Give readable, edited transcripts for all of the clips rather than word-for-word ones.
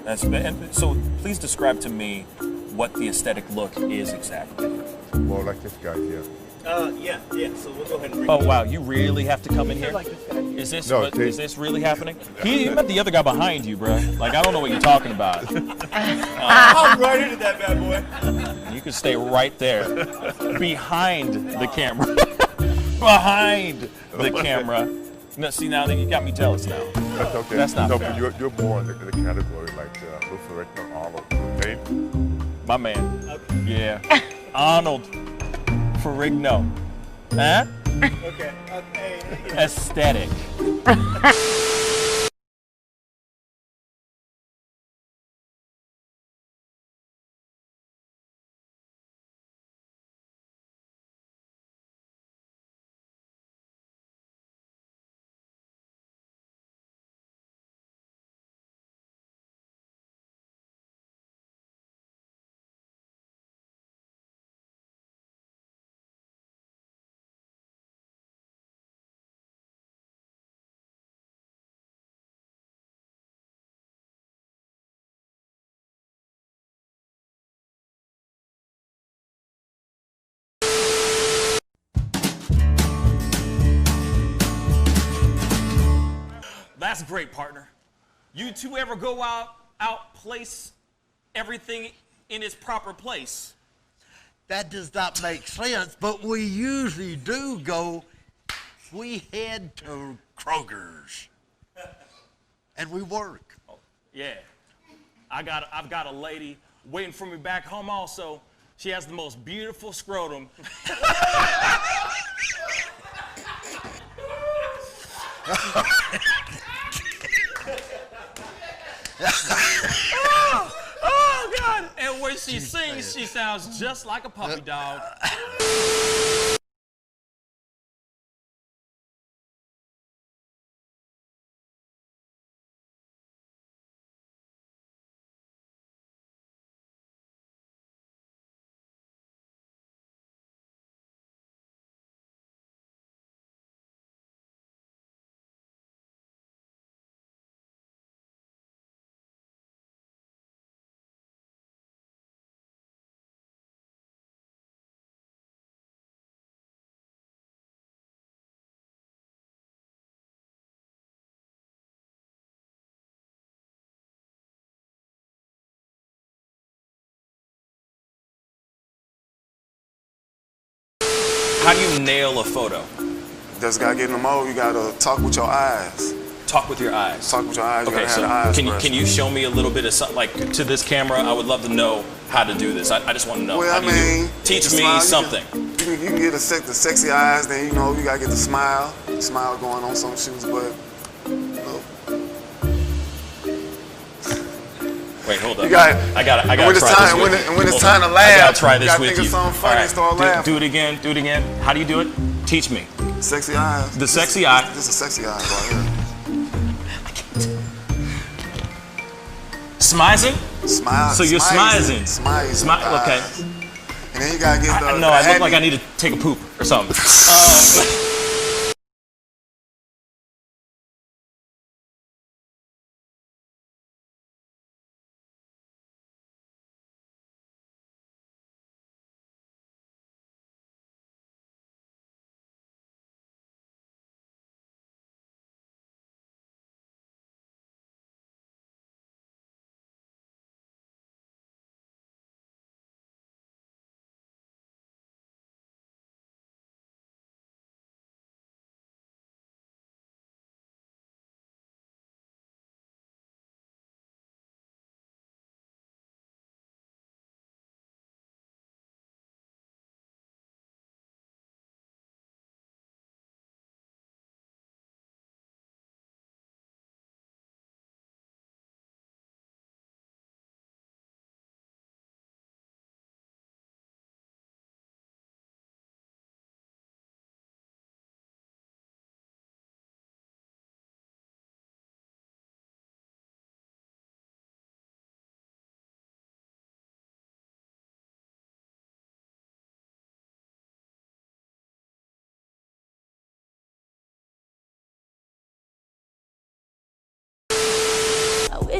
And so please describe to me what the aesthetic look is exactly. More like this guy here. Yeah. So we'll go ahead and bring Oh wow, you really have to come in here? like this guy. Is this No, is this really happening? He met the other guy behind you, bro. Like I don't know what you're talking about. I'm right into that bad boy. You can stay right there, behind the camera, behind the camera. No, see now you got me jealous now. That's okay. That's not no, fair. but you're more in the category like Luther Rickner, Arnold, okay? My man. Yeah. Arnold Ferrigno. Huh? Okay. Aesthetic. That's great, partner. You two ever go outplace everything in its proper place? That does not make sense, but we usually do go, we head to Kroger's and we work. Oh, yeah. I've got a lady waiting for me back home also. She has the most beautiful scrotum. Oh, God. And when she sings, she sounds just like a puppy dog. How do you nail a photo? Just gotta get in the mode. You gotta talk with your eyes. Talk with your eyes. Talk with your eyes. You Okay, gotta so have the eyes can first. you show me a little bit of something, like to this camera? I would love to know how to do this. I just want to know. Well, How I do you do it? mean, Teach the me smile, something. You can get the sexy eyes. Then you gotta get the smile going on some shoes. But Wait, hold up. you got. I gotta when try it's this time, with when, you. it, when it's Hold time on. to laugh, I gotta try you this gotta with think you. of something funny and start laughing. Do it again. Do it again. How do you do it? Teach me. Sexy eyes. The sexy eye. This is sexy eyes right here. Smizing? Smile. So you're smizing. Smile. Okay. And then you gotta get the. No, I look like I need to take a poop or something.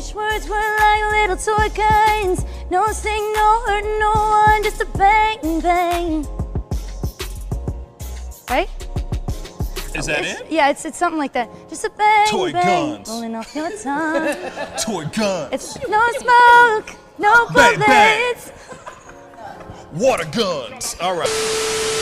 Wish words were like little toy guns. No sting, no hurt, no one, just a bang, bang. Right? Is that it? Yeah, it's something like that. Just a bang, Toy bang, guns. rolling off your tongue. Toy guns. It's no smoke, no Bang, bang. bullets. Water guns. All right.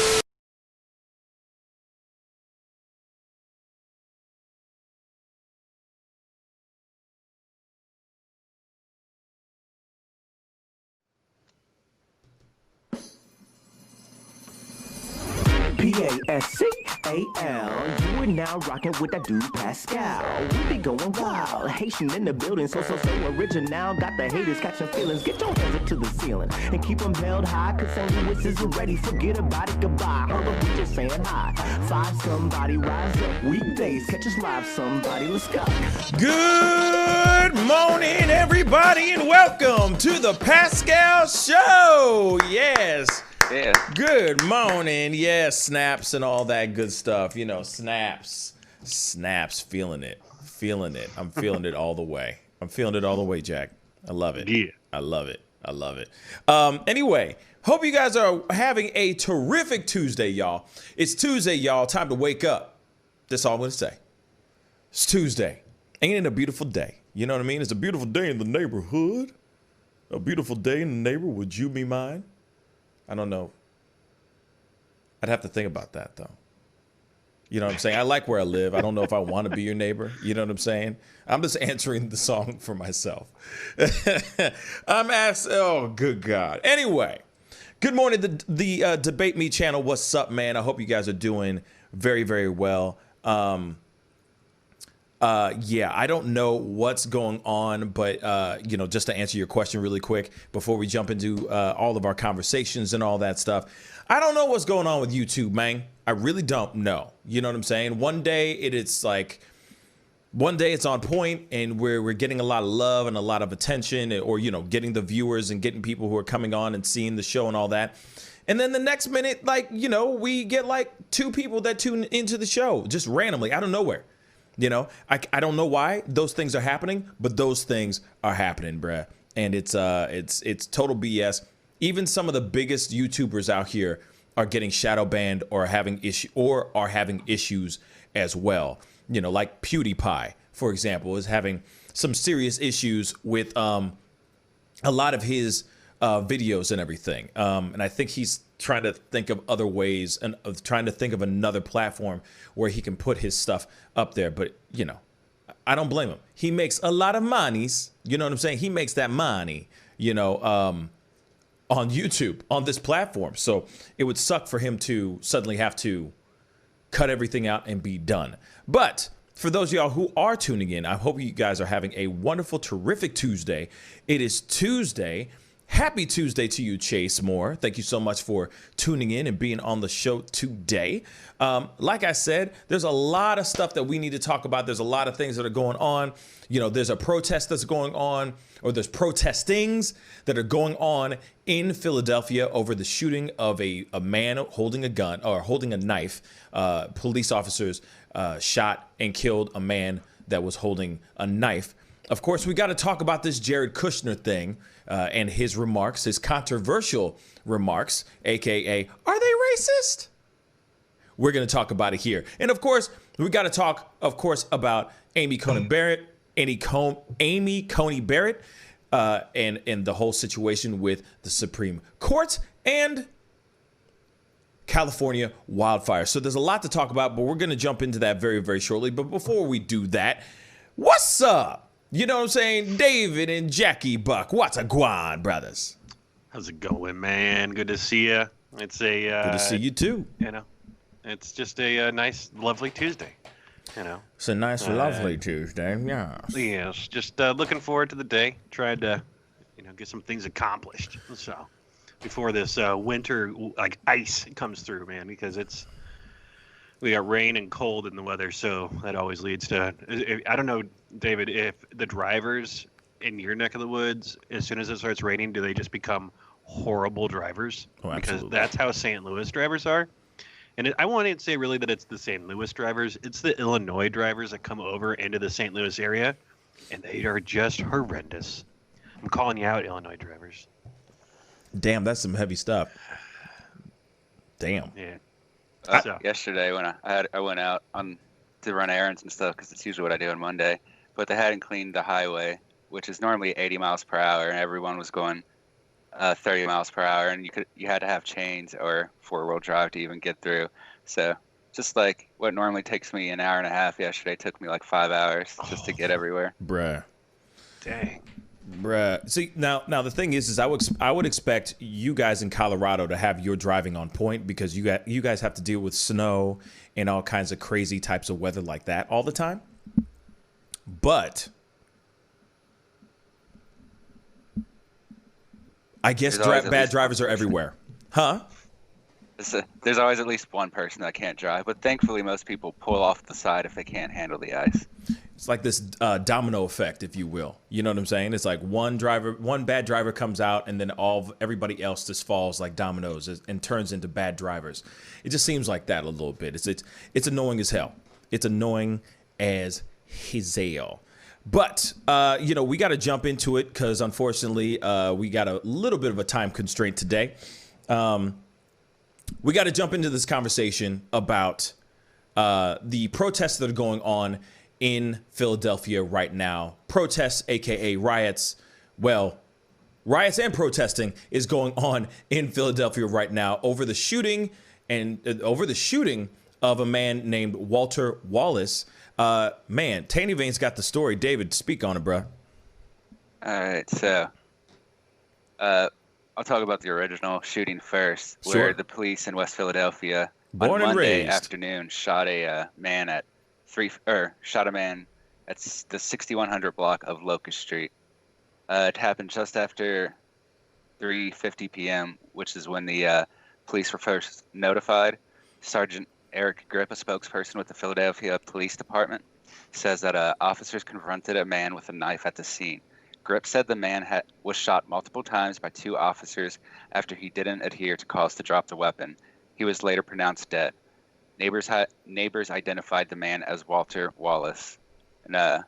Pascal, you are now rocking with that dude Pascal. We be going wild, Haitian in the building, so original. Got the haters catching feelings. Get your hands up to the ceiling and keep them held high. Cause St. Louis isn't ready. Forget about it, goodbye. Hold up, we just saying hi. Find somebody, rise up. Weekdays, catch us live. Somebody, let's go. Good morning, everybody, and welcome to the Pascal Show. Yes. Yeah. Good morning. Yes, snaps and all that good stuff. You know, snaps, feeling it. I'm feeling it all the way. I'm feeling it all the way, Jack. I love it. Yeah. I love it. Anyway, hope you guys are having a terrific Tuesday, y'all. It's Tuesday, y'all. Time to wake up. That's all I'm going to say. It's Tuesday. Ain't it a beautiful day? You know what I mean? It's a beautiful day in the neighborhood. A beautiful day in the neighborhood. Would you be mine? I don't know. I'd have to think about that, though. You know what I'm saying? I like where I live. I don't know if I want to be your neighbor. You know what I'm saying? I'm just answering the song for myself. I'm asking, oh, good God. Anyway, good morning, the Debate Me channel. What's up, man? I hope you guys are doing very, very well. Yeah, I don't know what's going on, but, you know, just to answer your question really quick before we jump into all of our conversations and all that stuff, I don't know what's going on with YouTube, man. I really don't know. You know what I'm saying? One day it's on point and we're getting a lot of love and a lot of attention, or, you know, getting the viewers and getting people who are coming on and seeing the show and all that. And then the next minute, like, you know, we get like 2 people that tune into the show just randomly out of nowhere. You know, I don't know why those things are happening, but those things are happening, bruh. And it's total BS. Even some of the biggest YouTubers out here are getting shadow banned or having issues as well. You know, like PewDiePie, for example, is having some serious issues with a lot of his videos and everything. And I think he's trying to think of other ways and trying to think of another platform where he can put his stuff up there. But, you know, I don't blame him. He makes a lot of monies. You know what I'm saying? He makes that money, you know, on YouTube, on this platform. So it would suck for him to suddenly have to cut everything out and be done. But for those of y'all who are tuning in, I hope you guys are having a wonderful, terrific Tuesday. It is Tuesday. Happy Tuesday to you, Chase Moore. Thank you so much for tuning in and being on the show today. Like I said, there's a lot of stuff that we need to talk about. There's a lot of things that are going on. You know, there's a protest that's going on, or there's protestings that are going on in Philadelphia over the shooting of a man holding a gun or holding a knife. Police officers shot and killed a man that was holding a knife. Of course, we got to talk about this Jared Kushner thing and his remarks, his controversial remarks, a.k.a. are they racist? We're going to talk about it here. And, of course, we got to talk, of course, about Amy Coney Barrett, and the whole situation with the Supreme Court and California wildfires. So there's a lot to talk about, but we're going to jump into that very, very shortly. But before we do that, what's up? You know what I'm saying? David and Jackie Buck. What's a guan, brothers? How's it going, man? Good to see you. It's a good to see you too. You know, it's just a nice, lovely Tuesday. You know, it's a nice, lovely Tuesday. Yeah. Yes. Just looking forward to the day. Tried to, you know, get some things accomplished. So before this winter like ice comes through, man, because we got rain and cold in the weather, so that always leads to. I don't know, David, if the drivers in your neck of the woods, as soon as it starts raining, do they just become horrible drivers? Oh, absolutely. Because that's how St. Louis drivers are. And I won't say really that it's the St. Louis drivers. It's the Illinois drivers that come over into the St. Louis area and they are just horrendous. I'm calling you out, Illinois drivers. Damn, that's some heavy stuff. Damn. Yeah. Yesterday when I went out to run errands and stuff, because it's usually what I do on Monday, but they hadn't cleaned the highway, which is normally 80 miles per hour, and everyone was going 30 miles per hour, and you had to have chains or four-wheel drive to even get through. So just like what normally takes me an hour and a half, yesterday took me like 5 hours just to get everywhere. Bruh. Dang. Bruh. See, now the thing is I would expect you guys in Colorado to have your driving on point, because you guys have to deal with snow and all kinds of crazy types of weather like that all the time. But I guess bad drivers are everywhere. Huh? There's always at least one person that can't drive, but thankfully most people pull off the side if they can't handle the ice. It's like this domino effect, if you will. You know what I'm saying? It's like one bad driver comes out, and then everybody else just falls like dominoes and turns into bad drivers. It just seems like that a little bit. It's annoying as hell. It's annoying as hell. But, we got to jump into it because, unfortunately, we got a little bit of a time constraint today. We got to jump into this conversation about the protests that are going on in Philadelphia right now. Protests, a.k.a. riots. Well, riots and protesting is going on in Philadelphia right now over the shooting of a man named Walter Wallace. Man, Tanny Vane's got the story. David, speak on it, bro. All right, so I'll talk about the original shooting first, where the police in West Philadelphia on Monday afternoon shot a man at the 6100 block of Locust Street. It happened just after 3:50 p.m., which is when the police were first notified. Sergeant Eric Grip, a spokesperson with the Philadelphia Police Department, says that officers confronted a man with a knife at the scene. Grip said the man was shot multiple times by two officers after he didn't adhere to calls to drop the weapon. He was later pronounced dead. Neighbors identified the man as Walter Wallace. And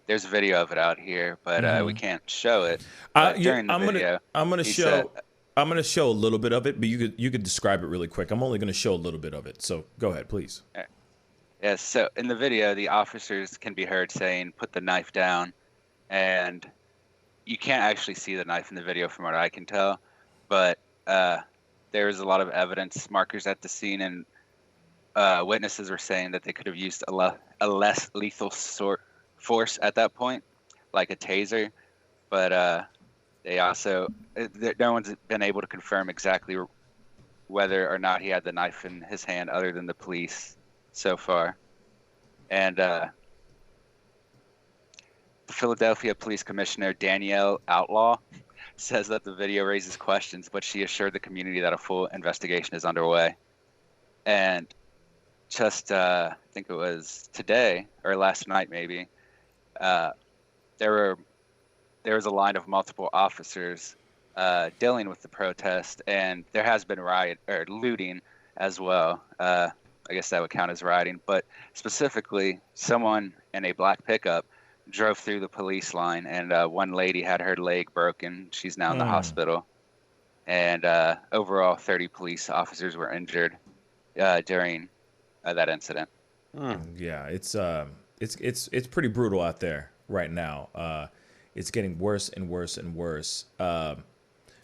there's a video of it out here, but we can't show it. During the video, I'm gonna show a little bit of it, but you could describe it really quick. I'm only gonna show a little bit of it, so go ahead, please. Yes. So in the video, the officers can be heard saying, "Put the knife down," and you can't actually see the knife in the video, from what I can tell. But there is a lot of evidence markers at the scene, and witnesses were saying that they could have used a less lethal force at that point, like a taser. But they also, no one's been able to confirm exactly whether or not he had the knife in his hand, other than the police so far. And the Philadelphia Police Commissioner Danielle Outlaw says that the video raises questions, but she assured the community that a full investigation is underway. And just, I think it was today or last night maybe, there was a line of multiple officers dealing with the protest, and there has been looting as well. I guess that would count as rioting, but specifically, someone in a black pickup drove through the police line, and one lady had her leg broken. She's now in the hospital. And overall, 30 police officers were injured during that incident. Yeah, it's pretty brutal out there right now. It's getting worse and worse and worse.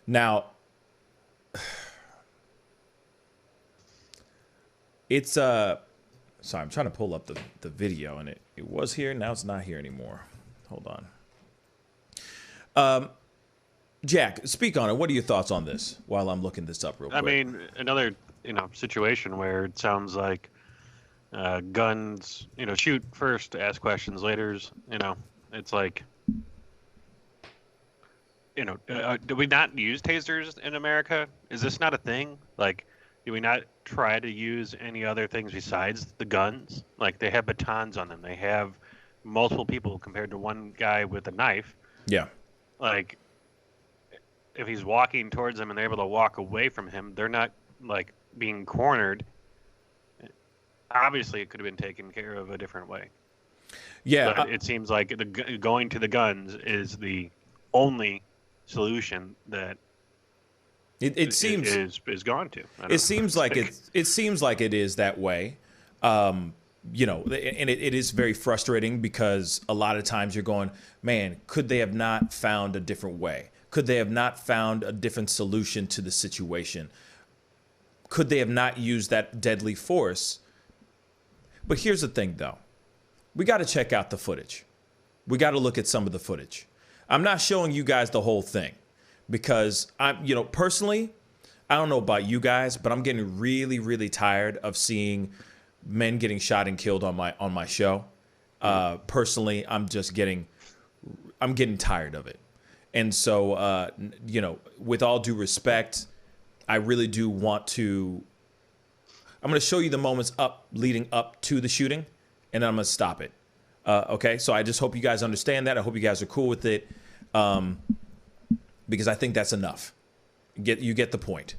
Now, it's sorry, I'm trying to pull up the video, and it was here, now it's not here anymore. Hold on. Jack, speak on it. What are your thoughts on this while I'm looking this up real quick? I mean, another situation where it sounds like guns, shoot first, ask questions later. It's like, do we not use tasers in America? Is this not a thing? Like, do we not try to use any other things besides the guns? Like, they have batons on them. They have multiple people compared to one guy with a knife. Yeah. Like, if he's walking towards them and they're able to walk away from him, they're not, like, being cornered. Obviously, it could have been taken care of a different way. Yeah, But it seems like going to the guns is the only solution that it seems is gone to. it seems like it seems like it is that way. You know, and it is very frustrating because a lot of times you're going, man, could they have not found a different way? Could they have not found a different solution to the situation? Could they have not used that deadly force? But here's the thing, though. We got to check out the footage. We got to look at some of the footage. I'm not showing you guys the whole thing because personally, I don't know about you guys, but I'm getting really, really tired of seeing men getting shot and killed on my show. Personally, I'm getting tired of it. And so, with all due respect, I really do want to. I'm going to show you the moments leading up to the shooting, and then I'm going to stop it. Okay, so I just hope you guys understand that. I hope you guys are cool with it, because I think that's enough. You get the point.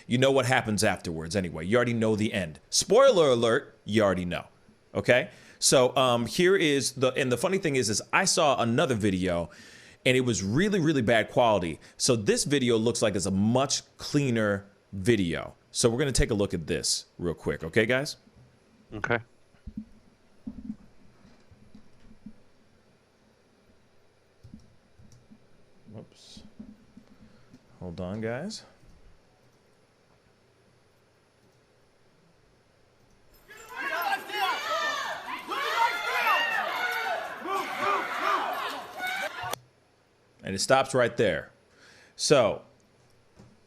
You know what happens afterwards anyway. You already know the end. Spoiler alert, you already know. Okay? So here is the funny thing is I saw another video and it was really, really bad quality. So this video looks like it's a much cleaner video. So we're going to take a look at this real quick. Okay, guys? Okay. Whoops. Hold on, guys. And it stops right there. So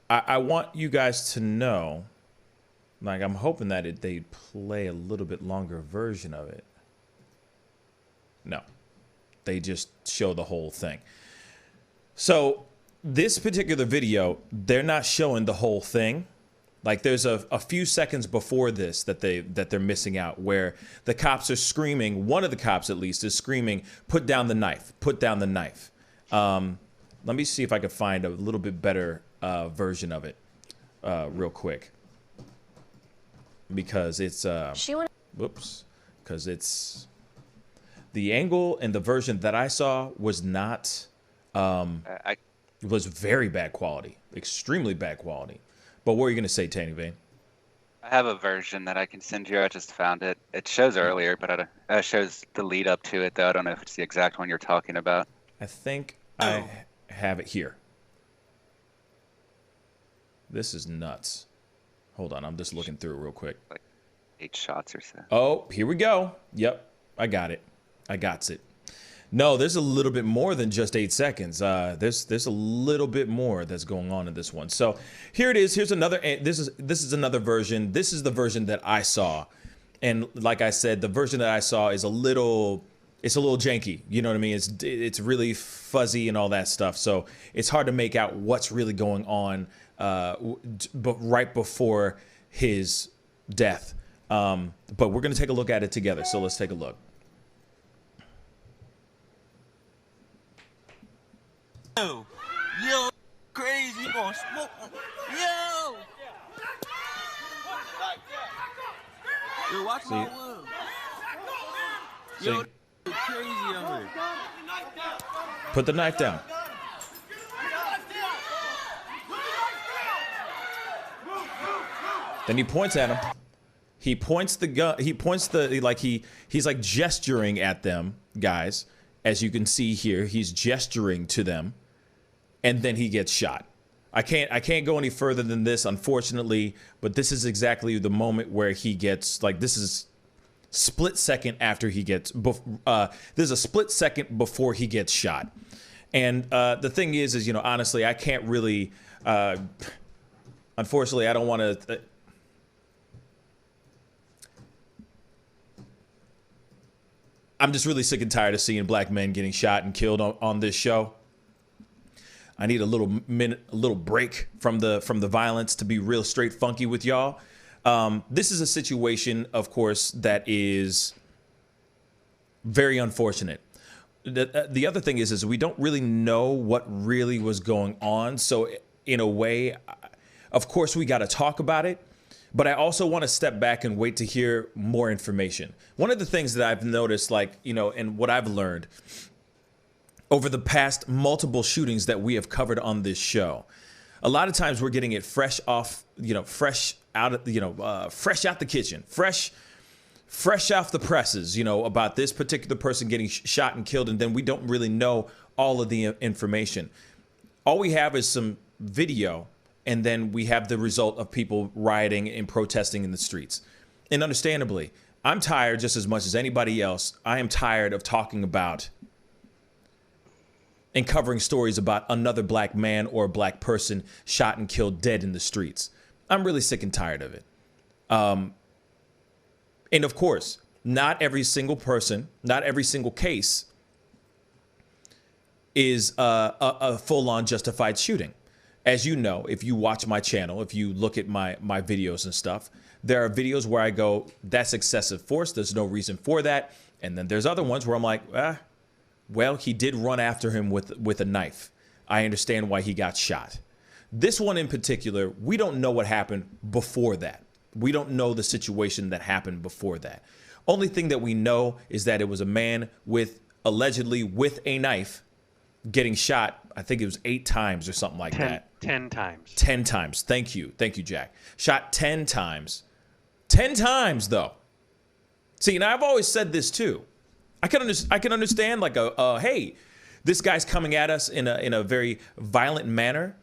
I want you guys to know, like, I'm hoping that they play a little bit longer version of it. No, they just show the whole thing. So this particular video, they're not showing the whole thing. Like, there's a few seconds before this that they're missing out, where the cops are screaming. One of the cops, at least, is screaming, "Put down the knife! Put down the knife!" Let me see if I can find a little bit better version of it real quick, because it's because it's the angle and the version that I saw was not it was very bad quality, extremely bad quality. But what are you going to say, Tanny Vane? I have a version that I can send you. I just found it. It shows earlier, but it shows the lead up to it, though. I don't know if it's the exact one you're talking about. I think I have it here. This is nuts. Hold on, I'm just looking through it real quick. Like 8 shots or so. Oh, here we go. Yep, I got it. I got it. No, there's a little bit more than just 8 seconds. There's a little bit more that's going on in this one. So here it is. Here's another. This is another version. This is the version that I saw, and like I said, the version that I saw is a little janky. You know what I mean? It's really fuzzy and all that stuff. So it's hard to make out what's really going on, but right before his death. But we're gonna take a look at it together. So let's take a look. Yo, crazy, you gonna smoke? Yo! Yo, watch my wood. Yo, crazy on me. Put the knife down. Then he points at him. He points the gun. He points he's like gesturing at them, guys. As you can see here, he's gesturing to them. And then he gets shot. I can't go any further than this, unfortunately, but this is exactly the moment where he gets, like, this is split second after he gets, there's a split second before he gets shot. And the thing is, honestly, I can't really, unfortunately, I don't want to, I'm just really sick and tired of seeing black men getting shot and killed on this show. I need a little break from the violence to be real straight funky with y'all. This is a situation, of course, that is very unfortunate. The other thing is we don't really know what really was going on. So in a way, of course, we got to talk about it. But I also want to step back and wait to hear more information. One of the things that I've noticed, like, you know, and what I've learned over the past multiple shootings that we have covered on this show, a lot of times we're getting it fresh off, you know, fresh out of, you know, fresh out the kitchen, fresh off the presses, you know, about this particular person getting shot and killed. And then we don't really know all of the information. All we have is some video, and then we have the result of people rioting and protesting in the streets. And understandably, I'm tired just as much as anybody else. I am tired of talking about and covering stories about another black man or a black person shot and killed dead in the streets. I'm really sick and tired of it. And of course, not every single person, not every single case is a full-on justified shooting. As you know, if you watch my channel, if you look at my videos and stuff, there are videos where I go, that's excessive force. There's no reason for that. And then there's other ones where I'm like, well, he did run after him with a knife. I understand why he got shot. This one in particular, we don't know what happened before that. We don't know the situation that happened before that. Only thing that we know is that it was a man allegedly with a knife getting shot. I think it was 8 times or something like that. 10 times. 10 times. Thank you, Jack. Shot 10 times. 10 times, though. See, and I've always said this too. I can understand like hey, this guy's coming at us in a very violent manner.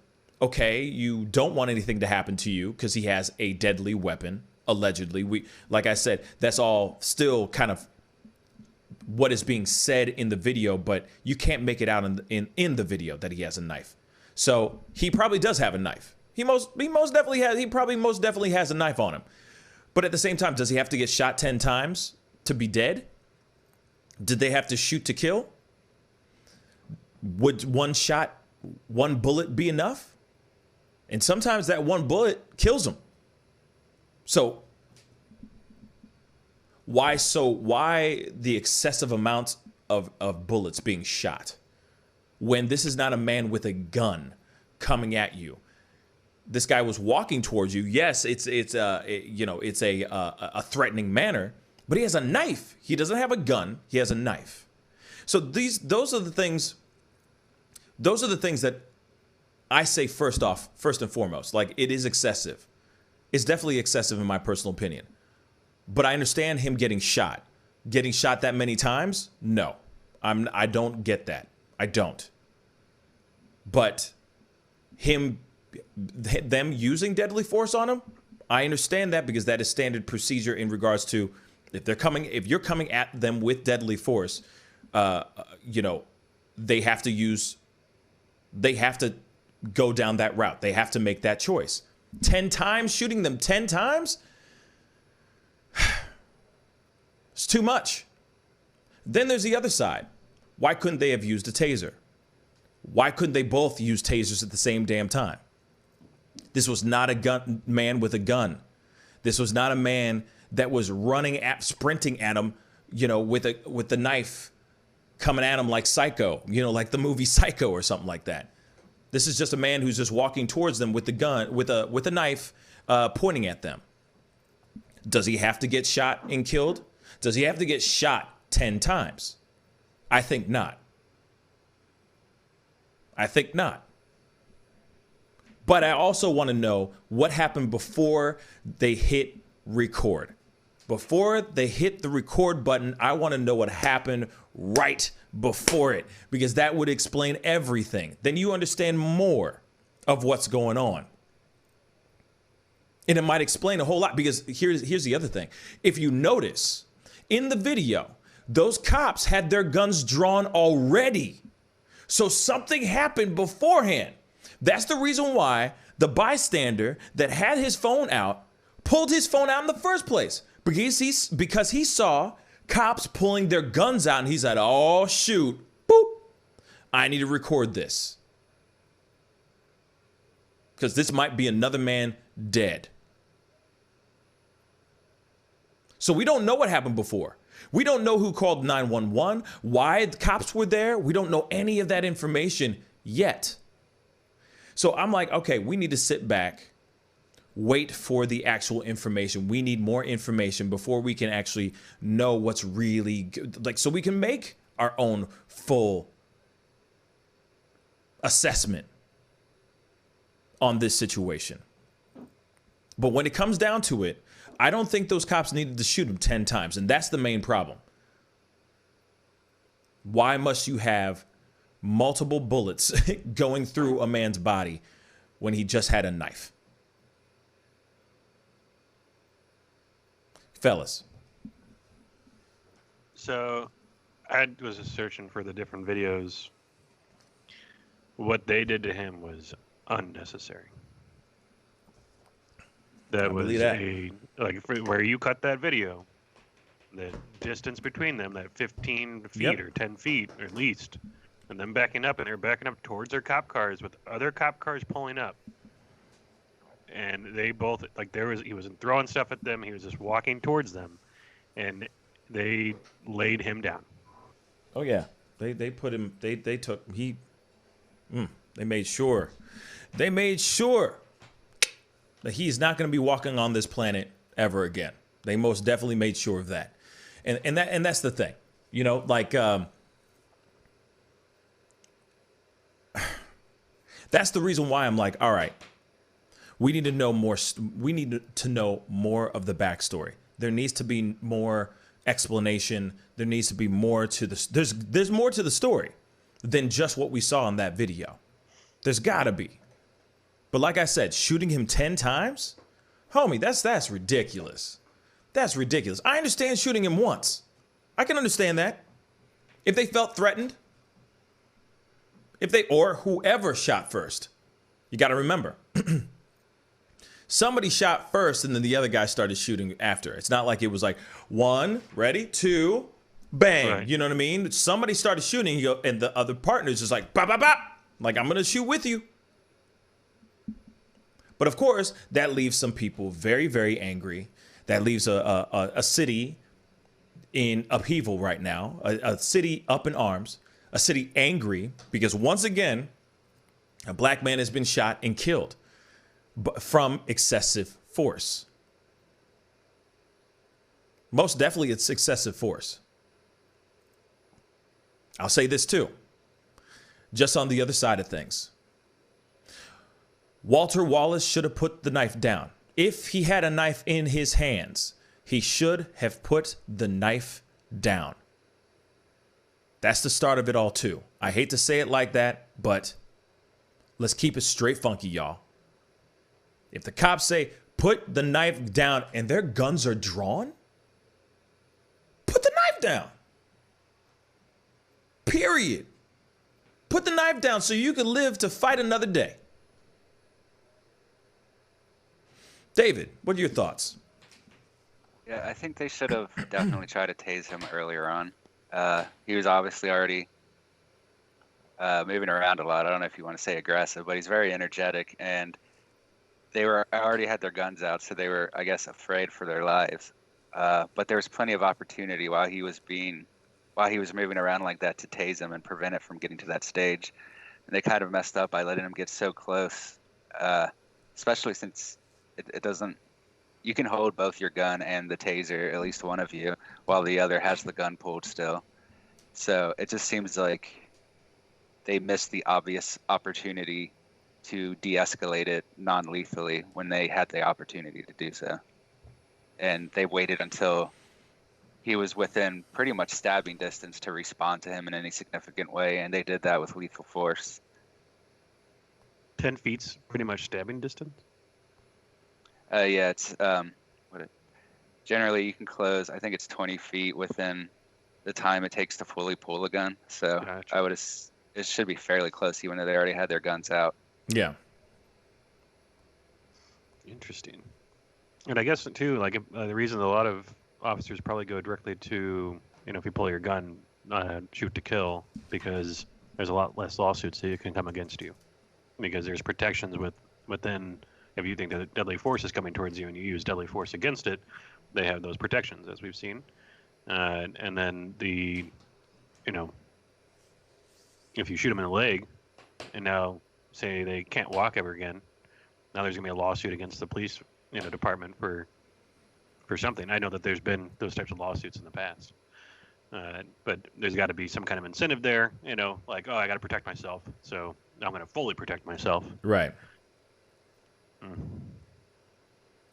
Okay, you don't want anything to happen to you because he has a deadly weapon, allegedly. Like I said, that's all still kind of what is being said in the video, but you can't make it out in the video that he has a knife. So he probably does have a knife. He probably most definitely has a knife on him. But at the same time, does he have to get shot 10 times to be dead? Did they have to shoot to kill? Would one bullet be enough? And sometimes that one bullet kills him. So why the excessive amount of bullets being shot when this is not a man with a gun coming at you? This guy was walking towards you. Yes, it's a threatening manner, but he has a knife. He doesn't have a gun. He has a knife. So those are the things that I say first and foremost. Like, it is excessive. It's definitely excessive in my personal opinion. But I understand him getting shot. Getting shot that many times? No. I don't get that. I don't. But them using deadly force on him, I understand that, because that is standard procedure in regards to if you're coming at them with deadly force, they have to go down that route. They have to make that choice. 10 times, shooting them 10 times? It's too much. Then there's the other side. Why couldn't they have used a taser? Why couldn't they both use tasers at the same damn time? This was not a man with a gun. This was not a man that was sprinting at him, with the knife coming at him like Psycho, like the movie Psycho or something like that. This is just a man who's just walking towards them with the gun, with a knife, pointing at them. Does he have to get shot and killed? Does he have to get shot 10 times? I think not. But I also want to know what happened before they hit record. Before they hit the record button, I want to know what happened right before it, because that would explain everything. Then you understand more of what's going on. And it might explain a whole lot, because here's the other thing. If you notice, in the video, those cops had their guns drawn already. So something happened beforehand. That's the reason why the bystander that had his phone out pulled his phone out in the first place. Because he saw cops pulling their guns out, and he said, oh, shoot, boop, I need to record this. Because this might be another man dead. So we don't know what happened before. We don't know who called 911, why the cops were there. We don't know any of that information yet. So I'm like, okay, we need to sit back, wait for the actual information. We need more information before we can actually know what's really good. Like, so we can make our own full assessment on this situation. But when it comes down to it, I don't think those cops needed to shoot him 10 times. And that's the main problem. Why must you have multiple bullets going through a man's body when he just had a knife? Fellas. So I was just searching for the different videos. What they did to him was unnecessary. That was where you cut that video, the distance between them, that 15 feet or 10 feet at least, and them backing up, and they're backing up towards their cop cars with other cop cars pulling up. And they both, he wasn't throwing stuff at them, he was just walking towards them, and they laid him down. Oh yeah, they put him. They made sure that he's not going to be walking on this planet ever again. They most definitely made sure of that, and that's the thing, you know, like that's the reason why I'm like, all right, we need to know more. We need to know more of the backstory. There needs to be more explanation. There needs to be more to the. There's more to the story than just what we saw in that video. There's gotta be. But like I said, shooting him 10 times, homie, that's ridiculous. That's ridiculous. I understand shooting him once. I can understand that. If they felt threatened, or whoever shot first, you got to remember, somebody shot first and then the other guy started shooting after. It's not like it was like 1, ready, 2, bang. Right. You know what I mean? Somebody started shooting and the other partner's just like, bop, bop, bop. Like, I'm going to shoot with you. But of course, that leaves some people very, very angry. That leaves a city in upheaval right now, a city up in arms, a city angry because once again, a black man has been shot and killed from excessive force. Most definitely it's excessive force. I'll say this too, just on the other side of things. Walter Wallace should have put the knife down. If he had a knife in his hands, he should have put the knife down. That's the start of it all too. I hate to say it like that, but let's keep it straight funky, y'all. If the cops say, put the knife down and their guns are drawn, put the knife down. Period. Put the knife down so you can live to fight another day. David, what are your thoughts? Yeah, I think they should have definitely tried to tase him earlier on. He was obviously already moving around a lot. I don't know if you want to say aggressive, but he's very energetic, and they already had their guns out, so they were, I guess, afraid for their lives. But there was plenty of opportunity while he was moving around like that to tase him and prevent it from getting to that stage. And they kind of messed up by letting him get so close, especially since it doesn't. You can hold both your gun and the taser, at least one of you, while the other has the gun pulled still. So it just seems like they missed the obvious opportunity to de-escalate it non-lethally when they had the opportunity to do so. And they waited until he was within pretty much stabbing distance to respond to him in any significant way, and they did that with lethal force. 10 feet's pretty much stabbing distance? Yeah, it's generally you can close. I think it's 20 feet within the time it takes to fully pull a gun. So gotcha. It should be fairly close, even though they already had their guns out. Yeah. Interesting. And I guess too, like the reason a lot of officers probably go directly to, if you pull your gun, shoot to kill, because there's a lot less lawsuits that can come against you, because there's protections within. If you think that deadly force is coming towards you and you use deadly force against it, they have those protections, as we've seen. And then if you shoot them in the leg and now say they can't walk ever again, now there's gonna be a lawsuit against the police, department for something. I know that there's been those types of lawsuits in the past, but there's got to be some kind of incentive there. Like, oh, I got to protect myself, so I'm gonna fully protect myself. Right.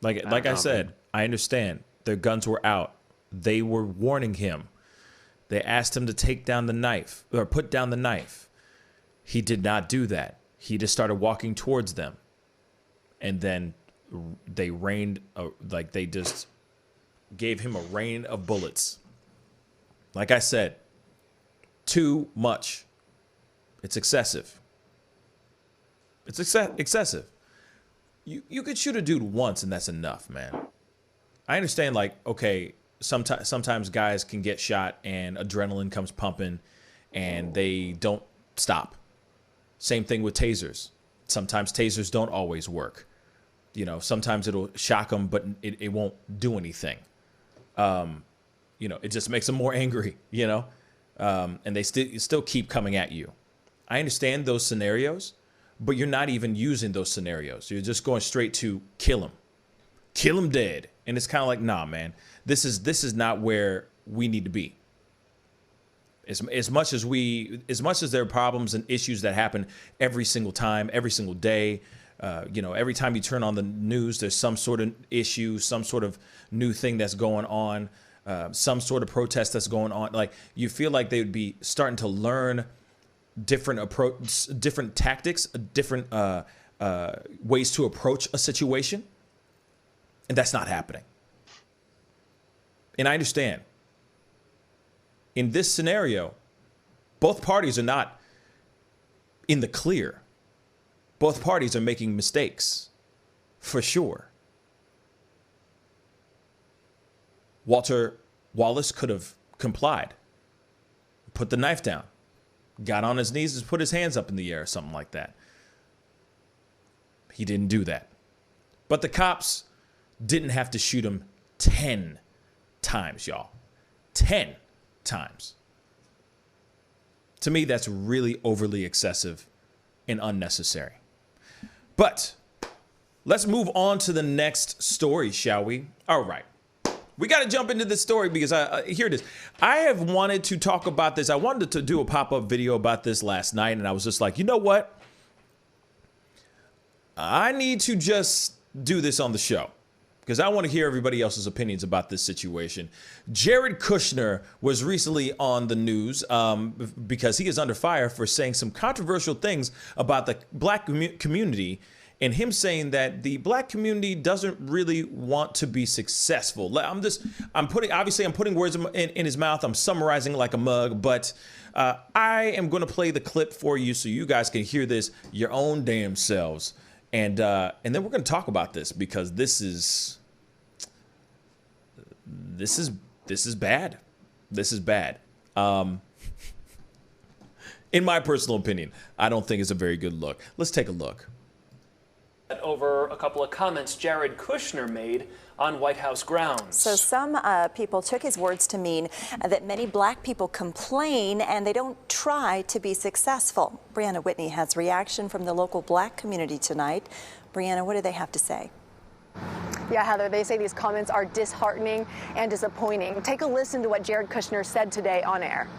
Like I said, I understand their guns were out. They were warning him. They asked him to take down the knife or put down the knife. He did not do that. He just started walking towards them. And then they they just gave him a rain of bullets. Like I said, too much. It's excessive. It's excessive. You could shoot a dude once and that's enough, man. I understand, like, okay, sometimes guys can get shot and adrenaline comes pumping and they don't stop. Same thing with tasers. Sometimes tasers don't always work. Sometimes it'll shock them, but it won't do anything. It just makes them more angry, and they still keep coming at you. I understand those scenarios, but you're not even using those scenarios. You're just going straight to kill him dead. And it's kind of like, nah, man, this is not where we need to be. As much as there are problems and issues that happen every single time, every single day, every time you turn on the news, there's some sort of issue, some sort of new thing that's going on, some sort of protest that's going on. Like, you feel like they would be starting to learn different tactics, different ways to approach a situation. And that's not happening. And I understand. In this scenario, both parties are not in the clear. Both parties are making mistakes, for sure. Walter Wallace could have complied, put the knife down, got on his knees and put his hands up in the air or something like that. He didn't do that. But the cops didn't have to shoot him 10 times, y'all. 10 times. To me, that's really overly excessive and unnecessary. But let's move on to the next story, shall we? All right. We got to jump into this story because here it is. I have wanted to talk about this. I wanted to do a pop-up video about this last night, and I was just like, you know what? I need to just do this on the show because I want to hear everybody else's opinions about this situation. Jared Kushner was recently on the news because he is under fire for saying some controversial things about the black community, and him saying that the black community doesn't really want to be successful. I'm putting words in his mouth. I'm summarizing like a mug, but I am going to play the clip for you so you guys can hear this your own damn selves. And then we're going to talk about this because this is bad. This is bad. In my personal opinion, I don't think it's a very good look. Let's take a look. Over a couple of comments Jared Kushner made on White House grounds. So some people took his words to mean that many black people complain and they don't try to be successful. Brianna Whitney has reaction from the local black community tonight. Brianna, what do they have to say? Yeah, Heather, they say these comments are disheartening and disappointing. Take a listen to what Jared Kushner said today on air.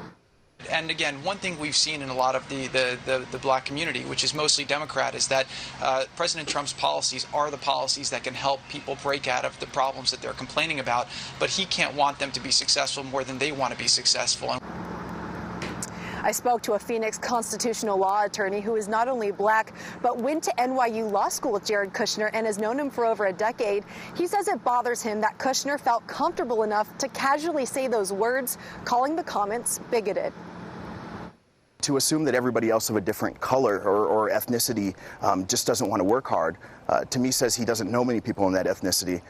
And again, one thing we've seen in a lot of the black community, which is mostly Democrat, is that President Trump's policies are the policies that can help people break out of the problems that they're complaining about, but he can't want them to be successful more than they want to be successful. I spoke to a Phoenix constitutional law attorney who is not only black, but went to NYU Law School with Jared Kushner and has known him for over a decade. He says it bothers him that Kushner felt comfortable enough to casually say those words, calling the comments bigoted. To assume that everybody else of a different color or ethnicity just doesn't want to work hard, to me says he doesn't know many people in that ethnicity,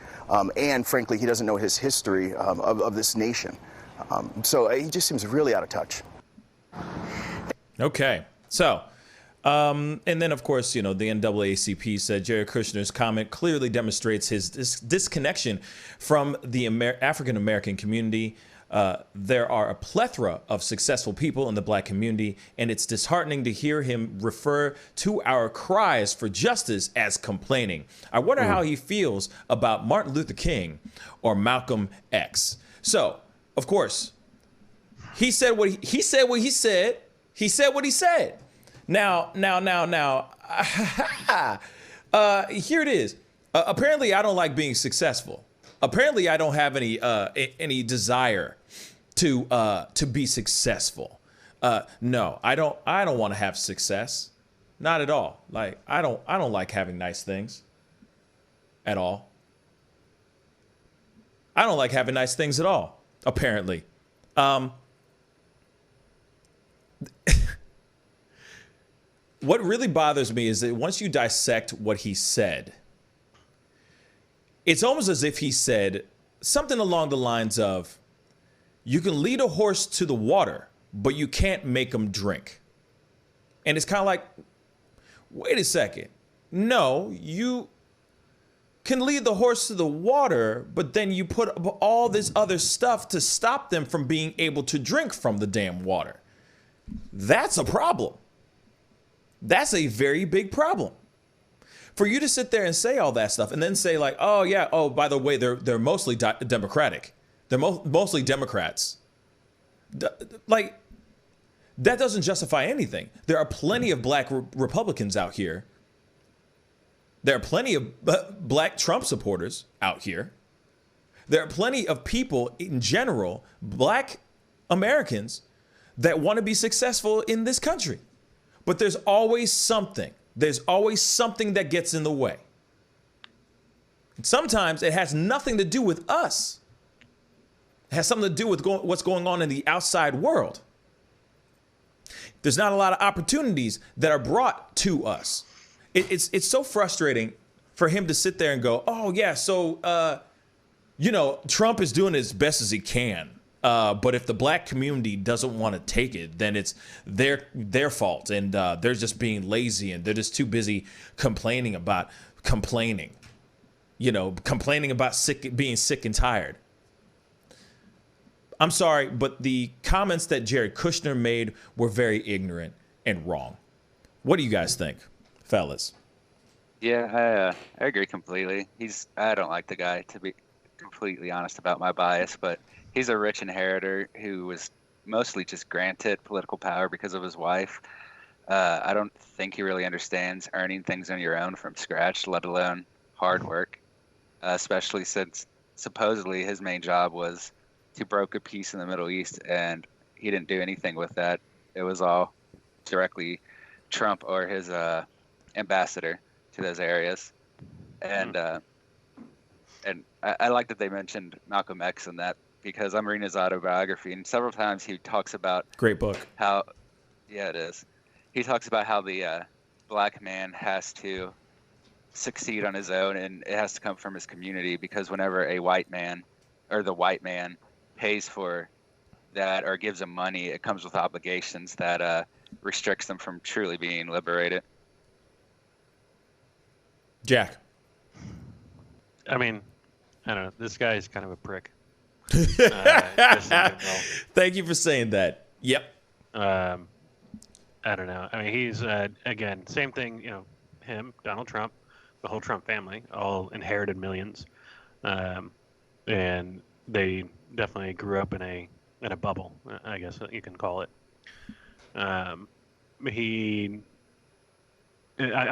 and frankly, he doesn't know his history of this nation. So he just seems really out of touch. Okay, so, and then of course, the NAACP said Jared Kushner's comment clearly demonstrates his disconnection from the African-American community. There are a plethora of successful people in the black community, and it's disheartening to hear him refer to our cries for justice as complaining. I wonder how he feels about Martin Luther King or Malcolm X. So, of course, he said what he said. What he said. He said what he said. Now. Here it is. Apparently, I don't like being successful. Apparently, I don't have any desire to be successful. No, I don't want to have success. Not at all. Like I don't like having nice things at all. I don't like having nice things at all, apparently. What really bothers me is that once you dissect what he said, it's almost as if he said something along the lines of, you can lead a horse to the water, but you can't make him drink. And it's kind of like, wait a second. No, you can lead the horse to the water, but then you put up all this other stuff to stop them from being able to drink from the damn water. That's a problem. That's a very big problem. For you to sit there and say all that stuff and then say like, oh yeah, oh, by the way, they're mostly Democratic. They're mostly Democrats. Like, that doesn't justify anything. There are plenty of black Republicans out here. There are plenty of black Trump supporters out here. There are plenty of people in general, black Americans, that want to be successful in this country. But there's always something. There's always something that gets in the way. And sometimes it has nothing to do with us. It has something to do with what's going on in the outside world. There's not a lot of opportunities that are brought to us. It's so frustrating for him to sit there and go, oh, yeah, so, Trump is doing as best as he can. But if the black community doesn't want to take it, then it's their fault. And they're just being lazy and they're just too busy complaining about complaining about being sick and tired. I'm sorry, but the comments that Jared Kushner made were very ignorant and wrong. What do you guys think, fellas? Yeah, I agree completely. I don't like the guy, to be completely honest about my bias, but he's a rich inheritor who was mostly just granted political power because of his wife. I don't think he really understands earning things on your own from scratch, let alone hard work, especially since supposedly his main job was to broker peace in the Middle East, and he didn't do anything with that. It was all directly Trump or his ambassador to those areas. And I like that they mentioned Malcolm X in that, because I'm reading his autobiography, and several times he talks about great book. It is. He talks about how the black man has to succeed on his own, and it has to come from his community, because whenever a white man or the white man pays for that or gives them money, it comes with obligations that restricts them from truly being liberated. Jack. I mean, I don't know. This guy is kind of a prick. Thank you for saying that. Yep. I don't know. I mean, he's again, same thing. Him, Donald Trump, the whole Trump family, all inherited millions, and they definitely grew up in a bubble, I guess you can call it. I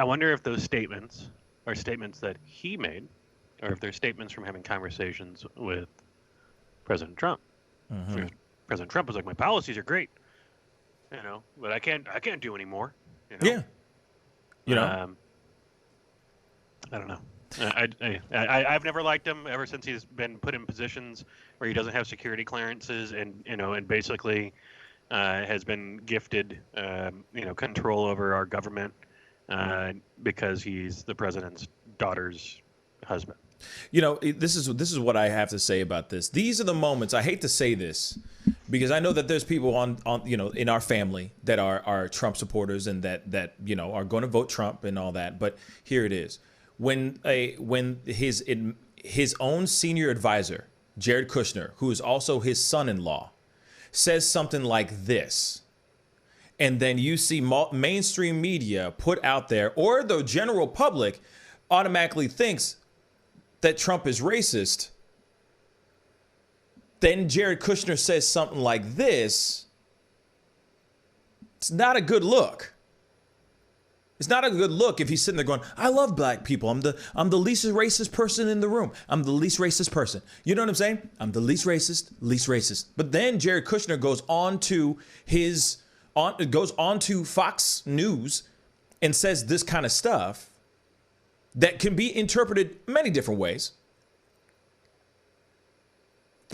wonder if those statements are statements that he made, or if they're statements from having conversations with President Trump. Mm-hmm. President Trump was like, my policies are great, but I can't do any more. Yeah. I don't know. I've never liked him ever since he's been put in positions where he doesn't have security clearances, and basically has been gifted control over our government because he's the president's daughter's husband. This is what I have to say about this. These are the moments, I hate to say this, because I know that there's people on in our family that are Trump supporters and that are going to vote Trump and all that. But here it is. When his own senior advisor Jared Kushner, who is also his son-in-law, says something like this, and then you see mainstream media put out there, or the general public automatically thinks that Trump is racist, then Jared Kushner says something like this, it's not a good look. It's not a good look if he's sitting there going, I love black people. I'm the least racist person in the room. I'm the least racist person. You know what I'm saying? I'm the least racist. But then Jared Kushner goes on to Fox News and says this kind of stuff that can be interpreted many different ways.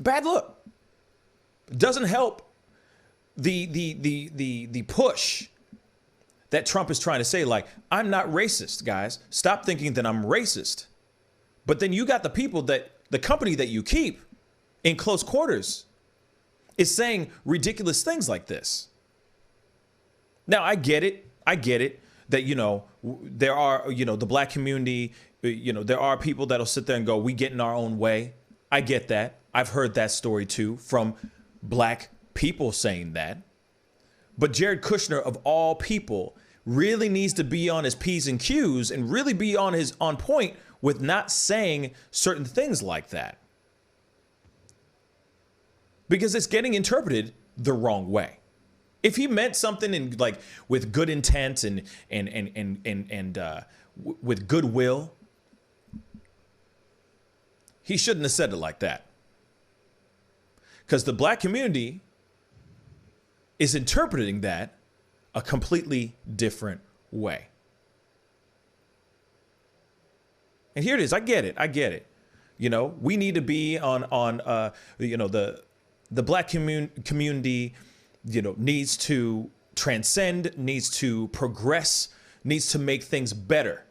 Bad look. Doesn't help the push that Trump is trying to say, like, I'm not racist, guys. Stop thinking that I'm racist. But then you got the people that the company that you keep in close quarters is saying ridiculous things like this. Now, I get it that, you know, there are, you know, the black community, you know, there are people that'll sit there and go, we get in our own way. I get that. I've heard that story too from black people saying that. But Jared Kushner, of all people, really needs to be on his P's and Q's and really be on point with not saying certain things like that. Because it's getting interpreted the wrong way. If he meant something in like with good intent and with goodwill, he shouldn't have said it like that. Because the black community is interpreting that a completely different way. And here it is. I get it. You know, we need to be on you know, the black community, you know, needs to transcend, needs to progress, needs to make things better.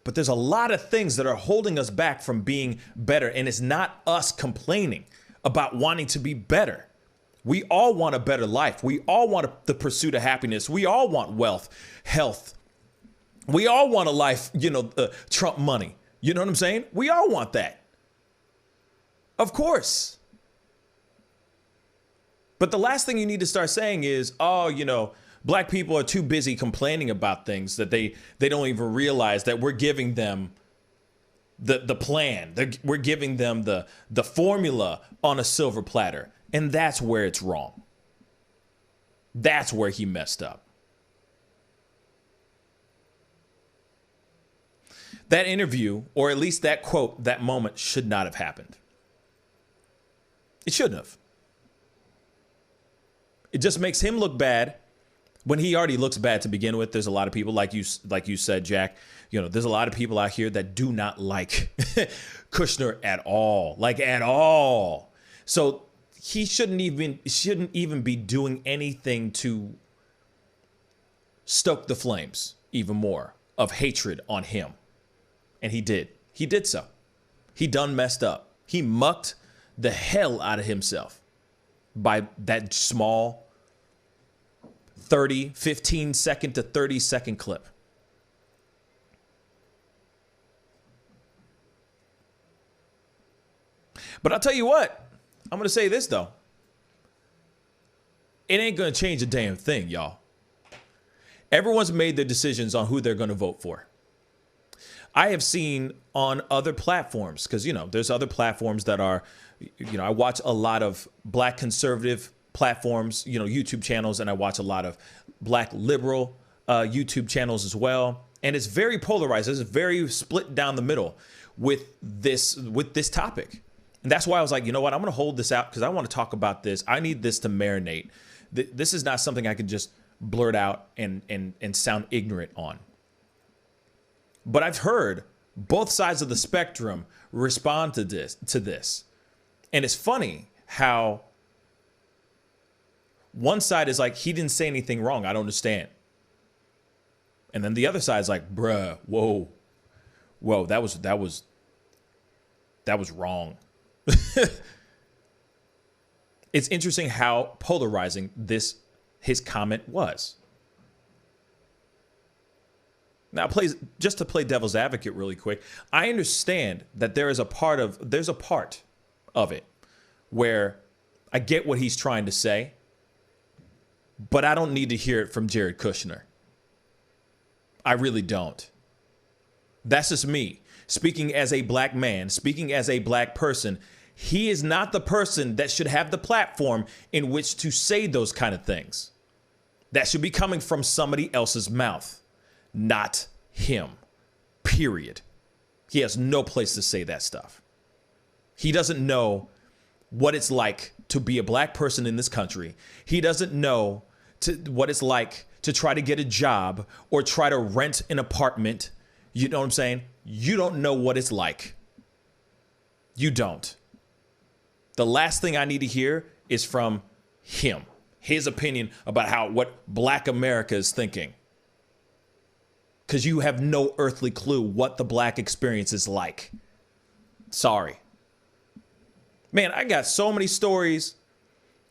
But there's a lot of things that are holding us back from being better. And it's not us complaining about wanting to be better. We all want a better life. We all want the pursuit of happiness. We all want wealth, health. We all want a life, you know, Trump money. You know what I'm saying? We all want that. Of course. But the last thing you need to start saying is, oh, you know, black people are too busy complaining about things that they don't even realize that we're giving them the plan. We're giving them the formula on a silver platter. And that's where it's wrong. That's where he messed up. That interview, or at least that quote, that moment should not have happened. It shouldn't have. It just makes him look bad when he already looks bad to begin with. There's a lot of people, like you said, Jack, you know, there's a lot of people out here that do not like Kushner at all, like at all. So he shouldn't even be doing anything to stoke the flames even more of hatred on him. And he did. He did so. He done messed up. He mucked the hell out of himself by that small 15 second to 30 second clip. But I'll tell you what. I'm going to say this, though. It ain't going to change a damn thing, y'all. Everyone's made their decisions on who they're going to vote for. I have seen on other platforms, because, you know, there's other platforms that are, you know, I watch a lot of black conservative platforms, you know, YouTube channels, and I watch a lot of black liberal YouTube channels as well. And it's very polarized. It's very split down the middle with this topic. And that's why I was like, you know what, I'm going to hold this out because I want to talk about this. I need this to marinate. This is not something I can just blurt out and sound ignorant on. But I've heard both sides of the spectrum respond to this. And it's funny how one side is like, he didn't say anything wrong. I don't understand. And then the other side is like, bruh, whoa, that was wrong. It's interesting how polarizing his comment was. Now, just to play devil's advocate really quick, I understand that there's a part of it where I get what he's trying to say, but I don't need to hear it from Jared Kushner. I really don't. That's just me. Speaking as a black man, speaking as a black person, he is not the person that should have the platform in which to say those kind of things. That should be coming from somebody else's mouth, not him. Period. He has no place to say that stuff. He doesn't know what it's like to be a black person in this country. He doesn't know what it's like to try to get a job or try to rent an apartment. You know what I'm saying? You don't know what it's like. You don't. The last thing I need to hear is from him, his opinion about what black America is thinking. Because you have no earthly clue what the black experience is like. Sorry. Man, I got so many stories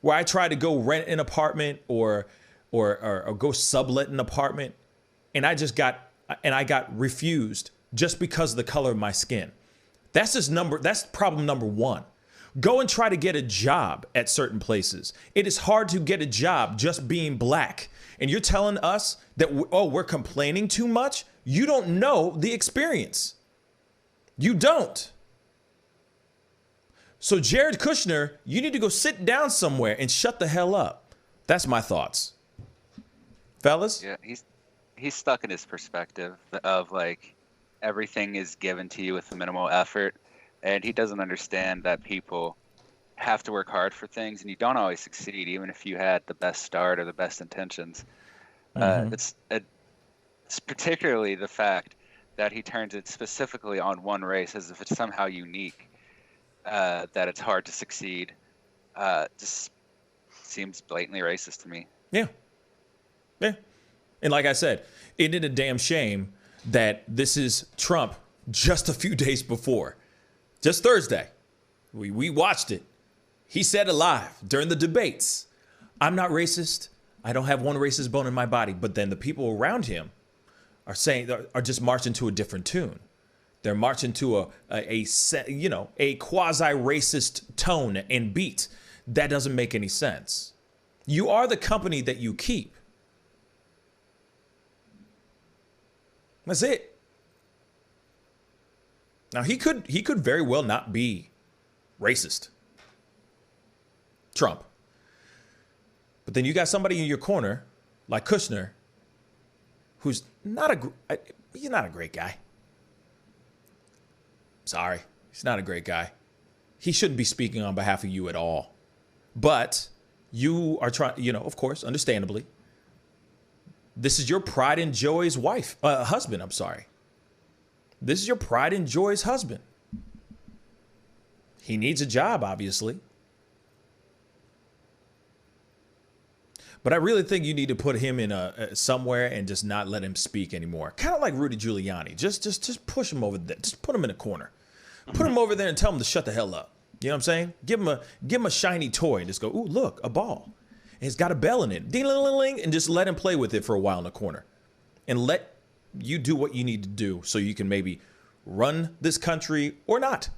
where I tried to go rent an apartment or go sublet an apartment, and I got refused just because of the color of my skin. That's problem number one. Go and try to get a job at certain places. It is hard to get a job just being black. And you're telling us that, we're complaining too much? You don't know the experience. You don't. So Jared Kushner, you need to go sit down somewhere and shut the hell up. That's my thoughts. Fellas? Yeah, he's stuck in his perspective of like everything is given to you with minimal effort, and he doesn't understand that people have to work hard for things, and you don't always succeed, even if you had the best start or the best intentions. It's particularly the fact that he turns it specifically on one race as if it's somehow unique, that it's hard to succeed. Just seems blatantly racist to me. Yeah. Yeah. And like I said, isn't it a damn shame that this is Trump just a few days before? Just Thursday. We watched it. He said alive during the debates, I'm not racist. I don't have one racist bone in my body. But then the people around him are just marching to a different tune. They're marching to a quasi-racist tone and beat. That doesn't make any sense. You are the company that you keep. That's it. Now he could very well not be racist. Trump. But then you got somebody in your corner like Kushner, who's he's not a great guy. Sorry, he's not a great guy. He shouldn't be speaking on behalf of you at all. But you are trying, of course, understandably, this is your pride and joy's husband. I'm sorry. This is your pride and joy's husband. He needs a job, obviously. But I really think you need to put him in somewhere and just not let him speak anymore. Kind of like Rudy Giuliani. Just push him over there. Just put him in a corner. Put him over there and tell him to shut the hell up. You know what I'm saying? Give him a shiny toy and just go, ooh, look, a ball. And it's got a bell in it. Ding-a-ling-a-ling, and just let him play with it for a while in the corner. And let you do what you need to do so you can maybe run this country or not.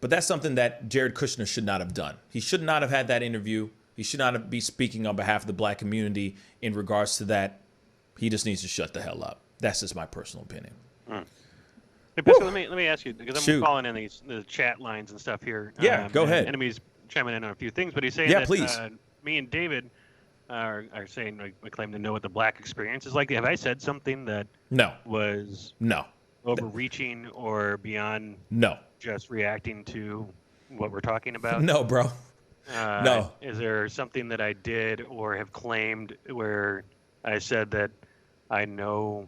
But that's something that Jared Kushner should not have done. He should not have had that interview. He should not be speaking on behalf of the black community in regards to that. He just needs to shut the hell up. That's just my personal opinion. Hey, Pascal, let me ask you, because I'm calling in the chat lines and stuff here. Yeah, go ahead. Enemy's chiming in on a few things, but he's saying that please. Me and David are saying, we claim to know what the black experience is like. Have I said something that was overreaching or beyond just reacting to what we're talking about? No, bro. No. Is there something that I did or have claimed where I said that I know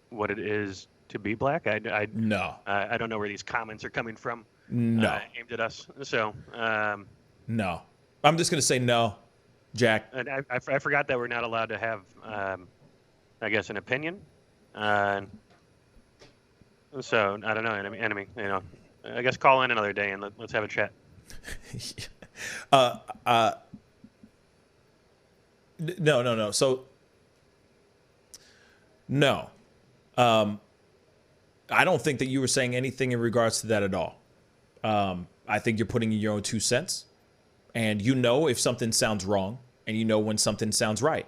what it is to be black? No. I don't know where these comments are coming from. No. Aimed at us. So. No. I'm just going to say no, Jack. And I forgot that we're not allowed to have, I guess, an opinion. So I don't know, enemy. I guess call in another day and let's have a chat. No. So, no. I don't think that you were saying anything in regards to that at all. I think you're putting in your own 2 cents, and you know if something sounds wrong, and you know when something sounds right.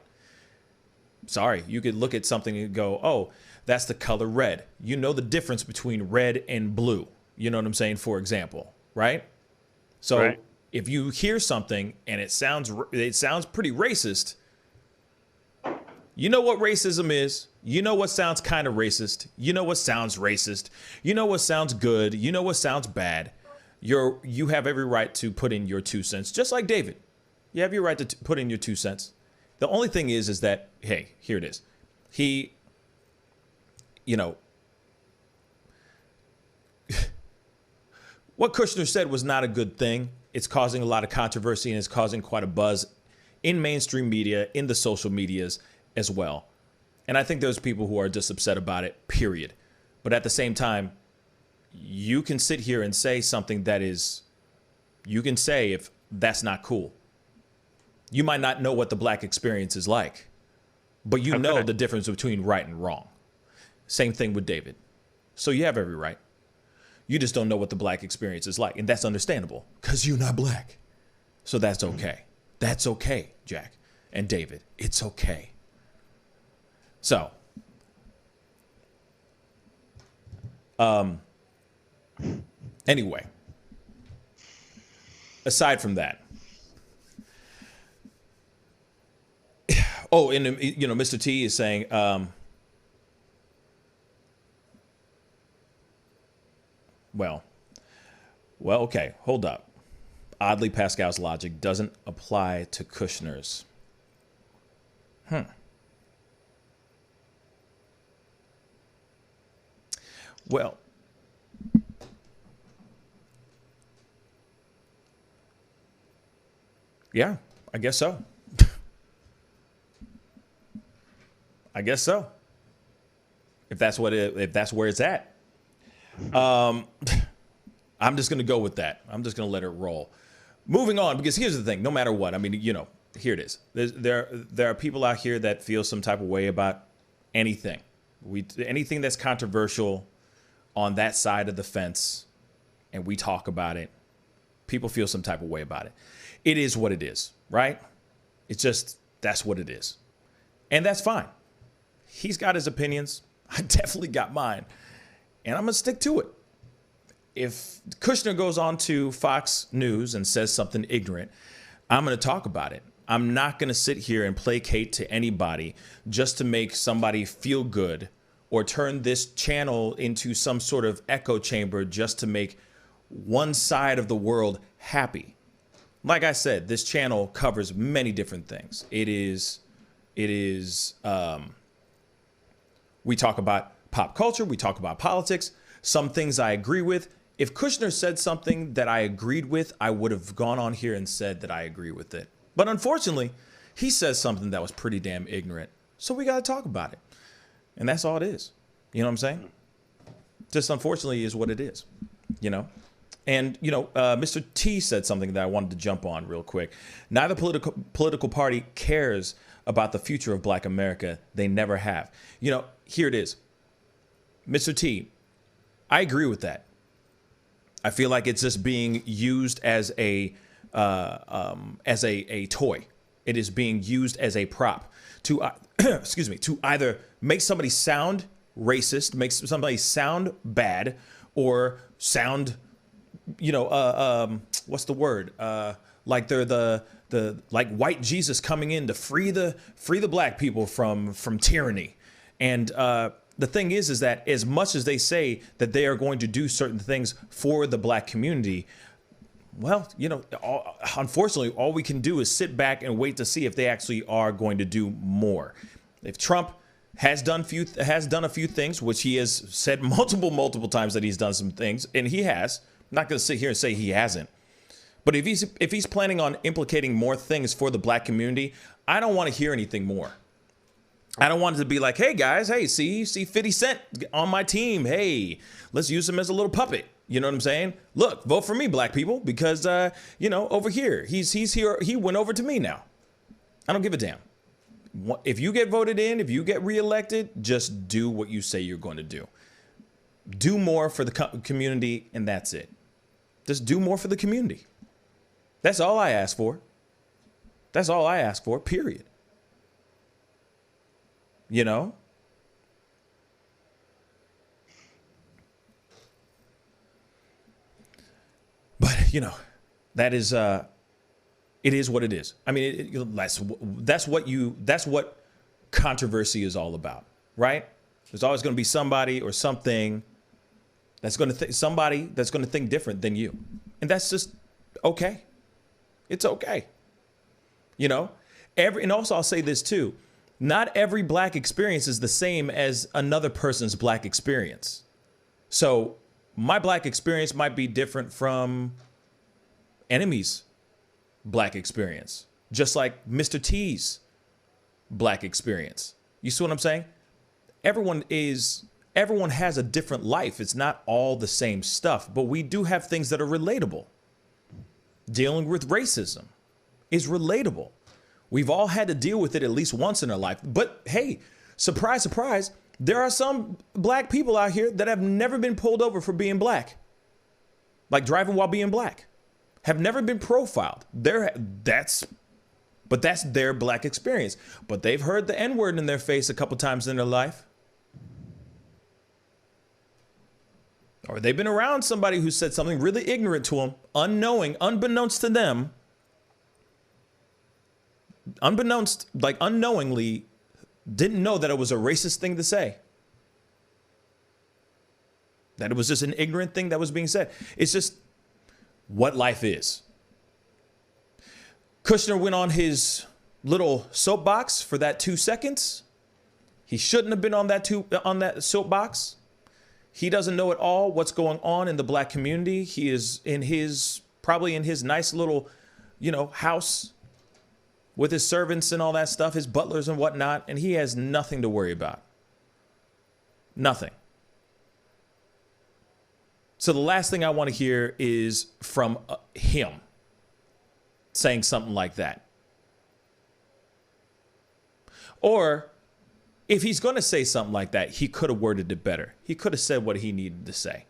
Sorry, you could look at something and go, oh, that's the color red. You know the difference between red and blue. You know what I'm saying? For example, right? So Right. if you hear something and it sounds pretty racist, you know what racism is. You know what sounds kind of racist. You know what sounds racist. You know what sounds good. You know what sounds bad. You have every right to put in your 2 cents, just like David. You have your right to put in your 2 cents. The only thing is that, hey, here it is. He, you know, what Kushner said was not a good thing. It's causing a lot of controversy, and it's causing quite a buzz in mainstream media, in the social medias as well. And I think there's people who are just upset about it, period. But at the same time, you can sit here and say something that is, you can say if that's not cool. You might not know what the black experience is like, but you know the difference between right and wrong. Same thing with David. So you have every right. You just don't know what the black experience is like. And that's understandable because you're not black. So that's okay. That's okay, Jack and David. It's okay. So, anyway, aside from that, oh, and you know, Mr. T is saying, well, okay, hold up. Oddly, Pascal's logic doesn't apply to Kushner's. Well, yeah, I guess so. I guess so. If that's where it's at. I'm just going to go with that. I'm just going to let it roll. Moving on, because here's the thing. No matter what, I mean, you know, here it is. There are people out here that feel some type of way about anything. Anything that's controversial on that side of the fence, and we talk about it, people feel some type of way about it. It is what it is, right? It's just, that's what it is. And that's fine. He's got his opinions. I definitely got mine. And I'm going to stick to it. If Kushner goes on to Fox News and says something ignorant, I'm going to talk about it. I'm not going to sit here and placate to anybody just to make somebody feel good or turn this channel into some sort of echo chamber just to make one side of the world happy. Like I said, this channel covers many different things. We talk about pop culture. We talk about politics. Some things I agree with. If Kushner said something that I agreed with, I would have gone on here and said that I agree with it. But unfortunately, he says something that was pretty damn ignorant. So we got to talk about it. And that's all it is. You know what I'm saying? Just unfortunately is what it is, you know? And, you know, Mr. T said something that I wanted to jump on real quick. Neither political party cares about the future of Black America. They never have. You know, here it is. Mr. T, I agree with that. I feel like it's just being used as a toy. It is being used as a prop to, excuse me, to either make somebody sound racist, make somebody sound bad, or sound, you know, what's the word? Like they're the like white Jesus coming in to free the black people from tyranny. And the thing is that as much as they say that they are going to do certain things for the black community, well, you know, unfortunately, all we can do is sit back and wait to see if they actually are going to do more. If Trump has done a few things, which he has said multiple times that he's done some things, and he has. I'm not going to sit here and say he hasn't. But if he's planning on implicating more things for the black community, I don't want to hear anything more. I don't want it to be like, hey guys, hey, see 50 Cent on my team. Hey, let's use him as a little puppet. You know what I'm saying? Look, vote for me, black people, because you know, over here, he's here. He went over to me now. I don't give a damn. if you get voted in, if you get reelected, just do what you say you're going to do. Do more for the community, and that's it. Just do more for the community. That's all I ask for. That's all I ask for, period. You know? But, you know, that is, it is what it is. I mean, that's what controversy is all about, right? There's always going to be somebody or something that's going to somebody that's going to think different than you. And that's just okay. It's okay. You know, and also I'll say this too. Not every black experience is the same as another person's black experience. So my black experience might be different from Enemy's black experience, just like Mr. T's black experience. You see what I'm saying? Everyone has a different life. It's not all the same stuff, but we do have things that are relatable. Dealing with racism is relatable. We've all had to deal with it at least once in our life. But hey, surprise, surprise, there are some black people out here that have never been pulled over for being black. Like driving while being black. Have never been profiled. That's their black experience. But they've heard the N-word in their face a couple times in their life. Or they've been around somebody who said something really ignorant to them, unbeknownst to them, unknowingly didn't know that it was a racist thing to say. That it was just an ignorant thing that was being said. It's just what life is. Kushner went on his little soapbox for that 2 seconds. He shouldn't have been on that soapbox. He doesn't know at all what's going on in the black community. He is probably in his nice little, house with his servants and all that stuff, his butlers and whatnot, and he has nothing to worry about. Nothing. So the last thing I want to hear is from him saying something like that. Or if he's going to say something like that, he could have worded it better. He could have said what he needed to say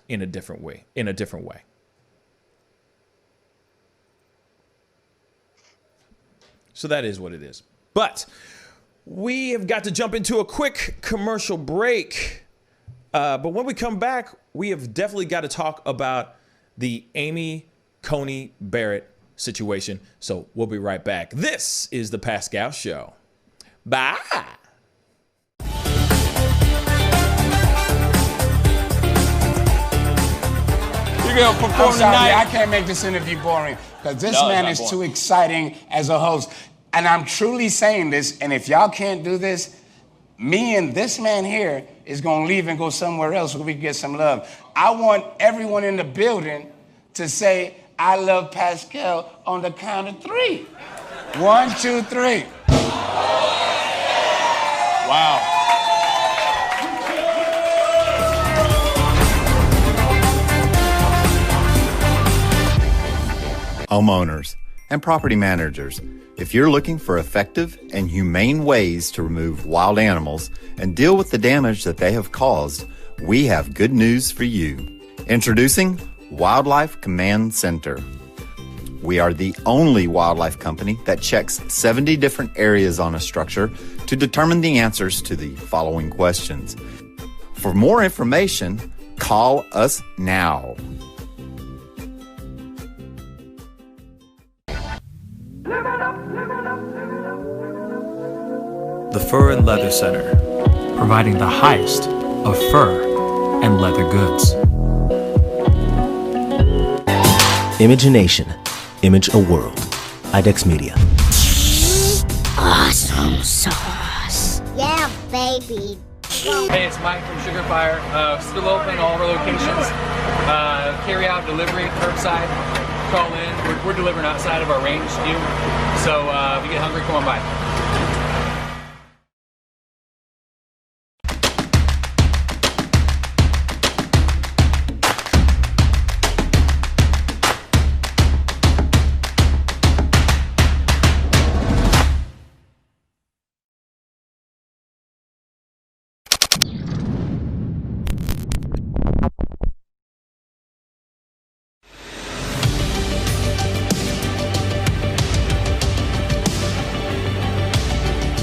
in a different way. So that is what it is. But we have got to jump into a quick commercial break. But when we come back, we have definitely got to talk about the Amy Coney Barrett situation. So we'll be right back. This is the Pascal Show. Bye. I'm sorry, I can't make this interview boring because this man is too exciting as a host. And I'm truly saying this, and if y'all can't do this, me and this man here is going to leave and go somewhere else where we can get some love. I want everyone in the building to say, I love Pascal on the count of 3. 1, 2, 3. Wow. Homeowners and property managers, if you're looking for effective and humane ways to remove wild animals and deal with the damage that they have caused, we have good news for you. Introducing Wildlife Command Center. We are the only wildlife company that checks 70 different areas on a structure to determine the answers to the following questions. For more information, call us now. The Fur and Leather Center, providing the highest of fur and leather goods. Imagination, Image a World, IDEX Media. Awesome sauce. Yeah, baby. Hey, it's Mike from Sugar Fire. Still open all of our locations. Carry out, delivery, curbside. Call in. We're delivering outside of our range too. So if you get hungry, come on by.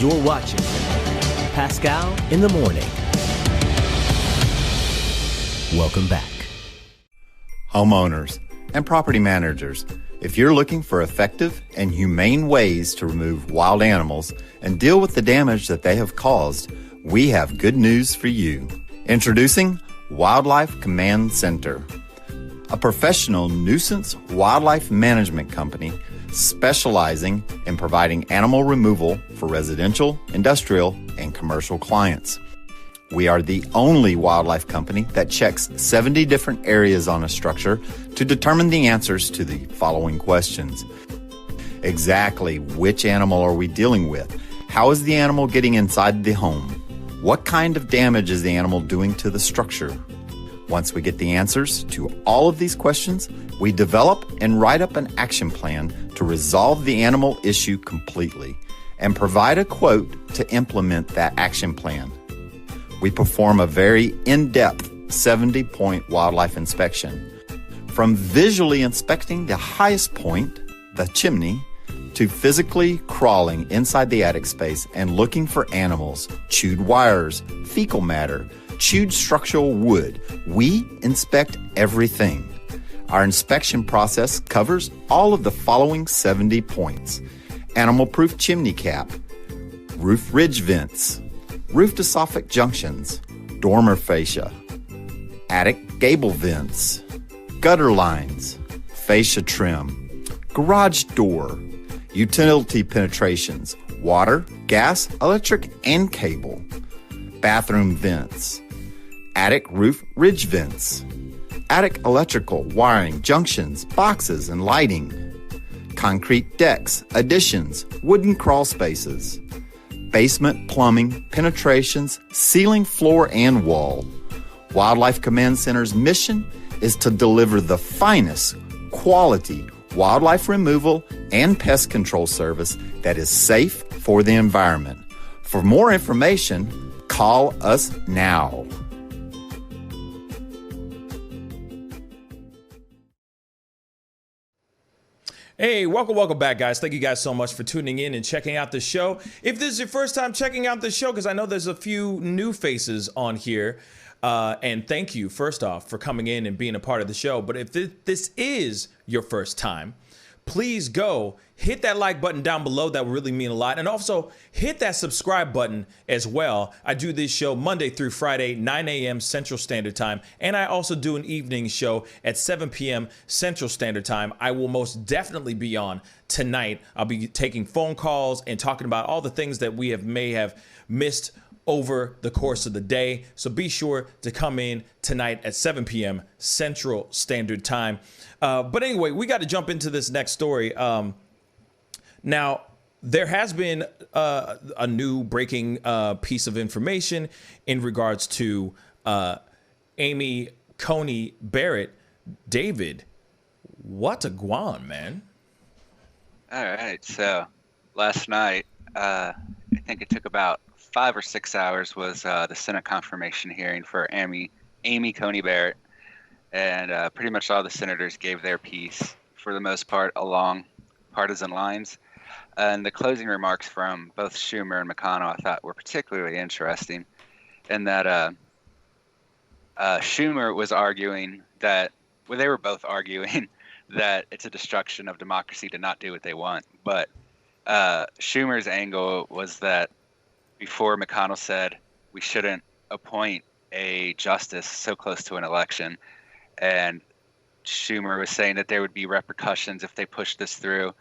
You're watching Pascal in the Morning. Welcome back. Homeowners and property managers, if you're looking for effective and humane ways to remove wild animals and deal with the damage that they have caused, we have good news for you. Introducing Wildlife Command Center, a professional nuisance wildlife management company specializing in providing animal removal for residential, industrial, and commercial clients. We are the only wildlife company that checks 70 different areas on a structure to determine the answers to the following questions. Exactly which animal are we dealing with? How is the animal getting inside the home? What kind of damage is the animal doing to the structure? Once we get the answers to all of these questions, we develop and write up an action plan to resolve the animal issue completely and provide a quote to implement that action plan. We perform a very in-depth 70-point wildlife inspection. From visually inspecting the highest point, the chimney, to physically crawling inside the attic space and looking for animals, chewed wires, fecal matter, chewed structural wood. We inspect everything. Our inspection process covers all of the following 70 points: animal-proof chimney cap, roof ridge vents, roof to soffit junctions, dormer fascia, attic gable vents, gutter lines, fascia trim, garage door, utility penetrations, water, gas, electric, and cable, bathroom vents, attic roof ridge vents, attic electrical, wiring, junctions, boxes, and lighting, concrete decks, additions, wooden crawl spaces, basement plumbing, penetrations, ceiling, floor, and wall. Wildlife Command Center's mission is to deliver the finest quality wildlife removal and pest control service that is safe for the environment. For more information, call us now. Hey, welcome back, guys. Thank you guys so much for tuning in and checking out the show. If this is your first time checking out the show, because I know there's a few new faces on here, and thank you, first off, for coming in and being a part of the show. But if this is your first time, please go hit that like button down below. That would really mean a lot. And also hit that subscribe button as well. I do this show Monday through Friday, 9 a.m. Central Standard Time. And I also do an evening show at 7 p.m. Central Standard Time. I will most definitely be on tonight. I'll be taking phone calls and talking about all the things that we may have missed over the course of the day. So be sure to come in tonight at 7 p.m. Central Standard Time. But anyway, we got to jump into this next story. Now, there has been a new breaking piece of information in regards to Amy Coney Barrett. David, what a guan, man. All right. So last night, I think it took about 5 or 6 hours was the Senate confirmation hearing for Amy Coney Barrett. And pretty much all the senators gave their piece, for the most part, along partisan lines. And the closing remarks from both Schumer and McConnell I thought were particularly interesting, in that Schumer was arguing that, well, they were both arguing that it's a destruction of democracy to not do what they want. But Schumer's angle was that before McConnell said we shouldn't appoint a justice so close to an election, and Schumer was saying that there would be repercussions if they pushed this through.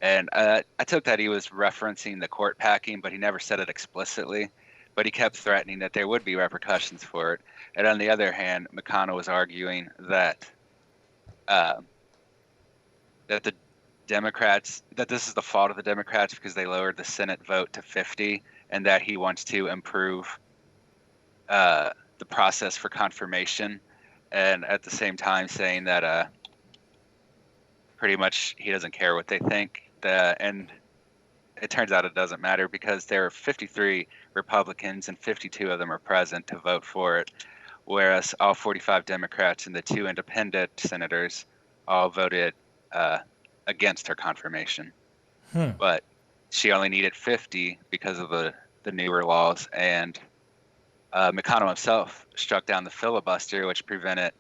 And I took that he was referencing the court packing, but he never said it explicitly. But he kept threatening that there would be repercussions for it. And on the other hand, McConnell was arguing that that the Democrats, that this is the fault of the Democrats because they lowered the Senate vote to 50, and that he wants to improve the process for confirmation. And at the same time saying that pretty much he doesn't care what they think. And it turns out it doesn't matter because there are 53 Republicans and 52 of them are present to vote for it, whereas all 45 Democrats and the 2 independent senators all voted against her confirmation. But she only needed 50 because of the newer laws. And McConnell himself struck down the filibuster, which prevented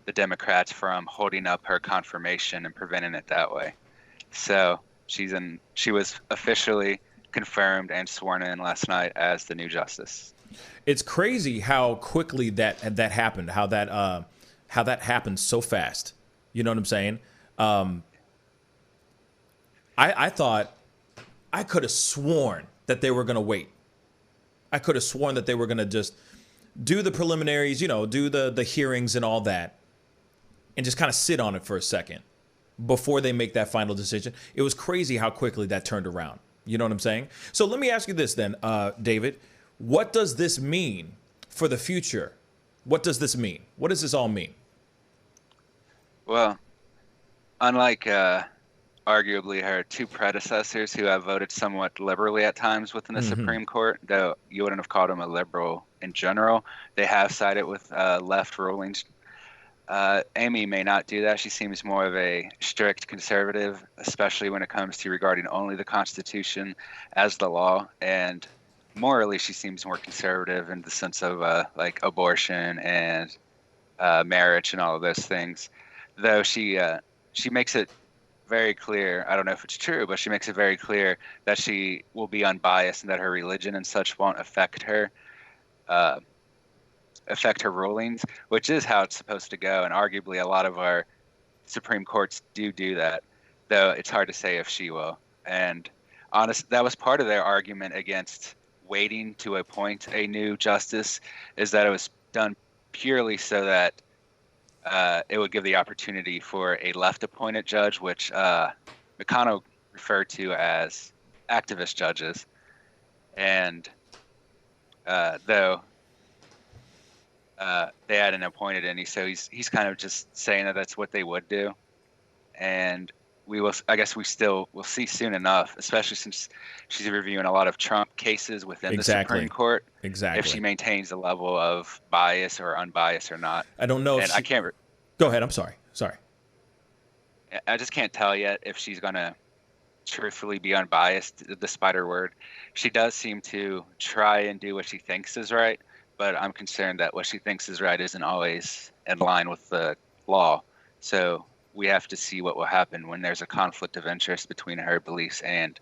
the Democrats from holding up her confirmation and preventing it that way. So she was officially confirmed and sworn in last night as the new justice. It's crazy how quickly that happened, how that happened so fast. You know what I'm saying? I thought, I could have sworn that they were going to wait. I could have sworn that they were going to just do the preliminaries, do the hearings and all that, and just kind of sit on it for a second before they make that final decision. It was crazy how quickly that turned around. You know what I'm saying? So let me ask you this then, David. What does this mean for the future? What does this mean? What does this all mean? Well, unlike arguably her two predecessors who have voted somewhat liberally at times within the Supreme Court, though you wouldn't have called them a liberal in general, they have sided with left rulings. Amy may not do that. She seems more of a strict conservative, especially when it comes to regarding only the Constitution as the law. And morally, she seems more conservative in the sense of like abortion and marriage and all of those things. Though she makes it very clear, I don't know if it's true, but she makes it very clear that she will be unbiased and that her religion and such won't affect her rulings, which is how it's supposed to go. And arguably a lot of our Supreme Courts do that, though it's hard to say if she will. And that was part of their argument against waiting to appoint a new justice, is that it was done purely so that it would give the opportunity for a left-appointed judge, which McConnell referred to as activist judges. And though they hadn't appointed any, so he's kind of just saying that that's what they would do. And I guess we'll see soon enough, especially since she's reviewing a lot of Trump cases within the Supreme Court. Exactly. If she maintains the level of bias or unbiased or not. I don't know. And I can't. Go ahead. I'm sorry. I just can't tell yet if she's gonna truthfully be unbiased, despite her word. She does seem to try and do what she thinks is right, but I'm concerned that what she thinks is right isn't always in line with the law. So we have to see what will happen when there's a conflict of interest between her beliefs and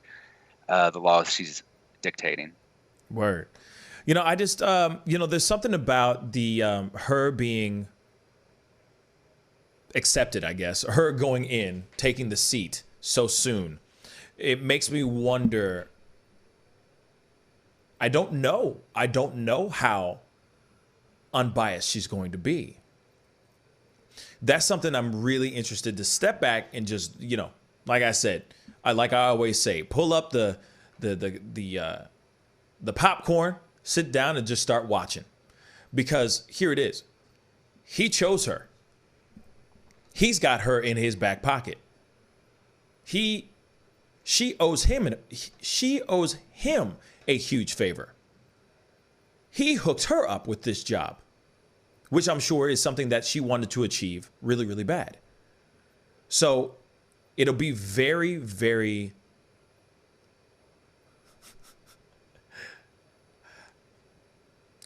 the laws she's dictating. Word. I just, there's something about the her being accepted, I guess, her going in, taking the seat so soon. It makes me wonder. I don't know how unbiased she's going to be. That's something I'm really interested to step back and just, like I said, like I always say, pull up the popcorn, sit down and just start watching. Because here it is. He chose her. He's got her in his back pocket. She owes him a huge favor. He hooked her up with this job, which I'm sure is something that she wanted to achieve really, really bad. So it'll be very, very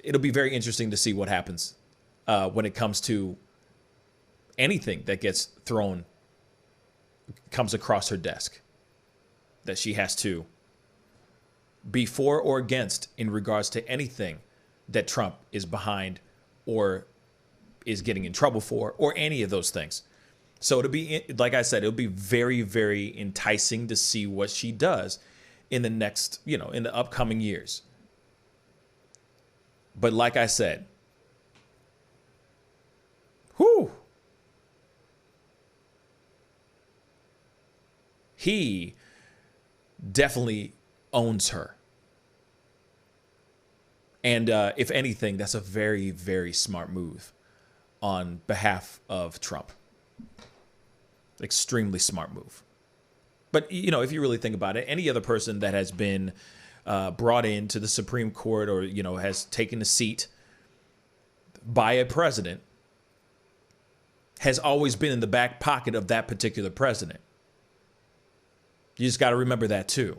interesting to see what happens when it comes to anything that comes across her desk that she has to be for or against in regards to anything that Trump is behind or is getting in trouble for, or any of those things. So it'll be, like I said, it'll be very, very enticing to see what she does in the next, in the upcoming years. But like I said, he definitely owns her. And if anything, that's a very, very smart move on behalf of Trump. Extremely smart move. But, if you really think about it, any other person that has been brought into the Supreme Court or, has taken a seat by a president has always been in the back pocket of that particular president. You just got to remember that, too.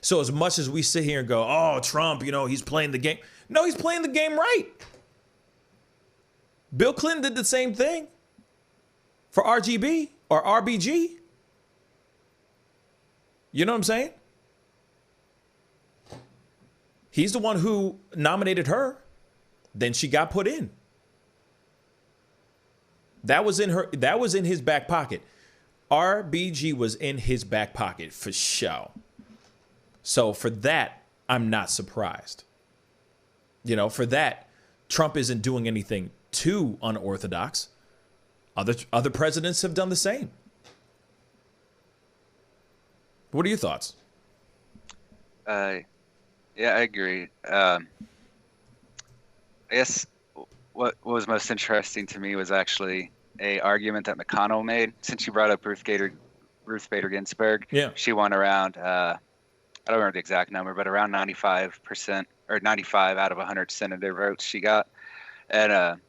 So as much as we sit here and go, oh, Trump, he's playing the game. No, he's playing the game right. Bill Clinton did the same thing for RGB or RBG. You know what I'm saying? He's the one who nominated her. Then she got put in. That was in his back pocket. RBG was in his back pocket for sure. So for that, I'm not surprised. For that, Trump isn't doing anything too unorthodox. Other presidents have done the same. What are your thoughts? Yeah, I agree. I guess what was most interesting to me was actually a argument that McConnell made. Since you brought up Ruth Bader Ginsburg, yeah, she won around I don't remember the exact number, but around 95% or 95 out of 100 senator votes she got. And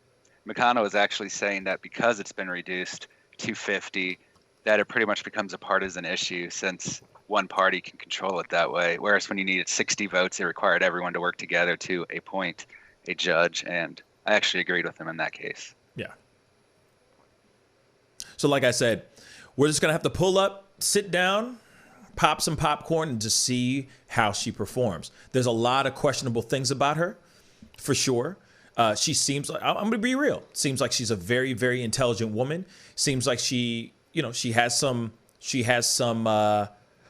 McConnell was actually saying that because it's been reduced to 50, that it pretty much becomes a partisan issue since one party can control it that way. Whereas when you needed 60 votes, it required everyone to work together to appoint a judge. And I actually agreed with him in that case. Yeah. So like I said, we're just going to have to pull up, sit down, pop some popcorn, and just see how she performs. There's a lot of questionable things about her, for sure. She seems like, I'm going to be real, seems like she's a very, very intelligent woman. Seems like she has some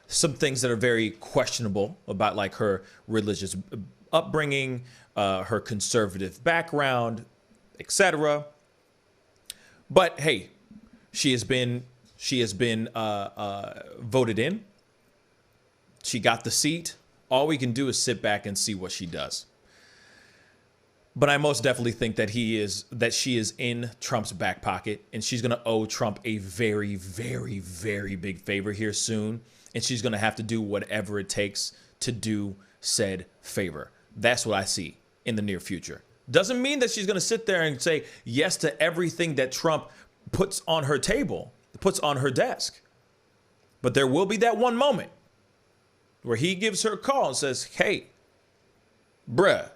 things that are very questionable about like her religious upbringing, her conservative background, etc. But hey, she has been voted in. She got the seat. All we can do is sit back and see what she does. But I most definitely think that she is in Trump's back pocket, and she's going to owe Trump a very, very, very big favor here soon. And she's going to have to do whatever it takes to do said favor. That's what I see in the near future. Doesn't mean that she's going to sit there and say yes to everything that Trump puts on her table, puts on her desk. But there will be that one moment where he gives her a call and says, hey, bruh,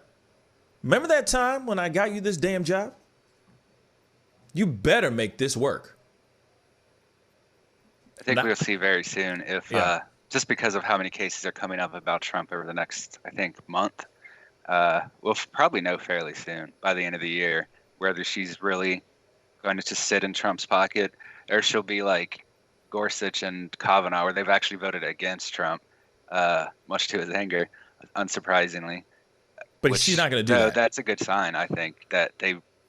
remember that time when I got you this damn job? You better make this work. I think we'll see very soon if, just because of how many cases are coming up about Trump over the next, I think, month, we'll probably know fairly soon by the end of the year whether she's really going to just sit in Trump's pocket or she'll be like Gorsuch and Kavanaugh, where they've actually voted against Trump, much to his anger, unsurprisingly. But she's not going to do that. That's a good sign, I think, that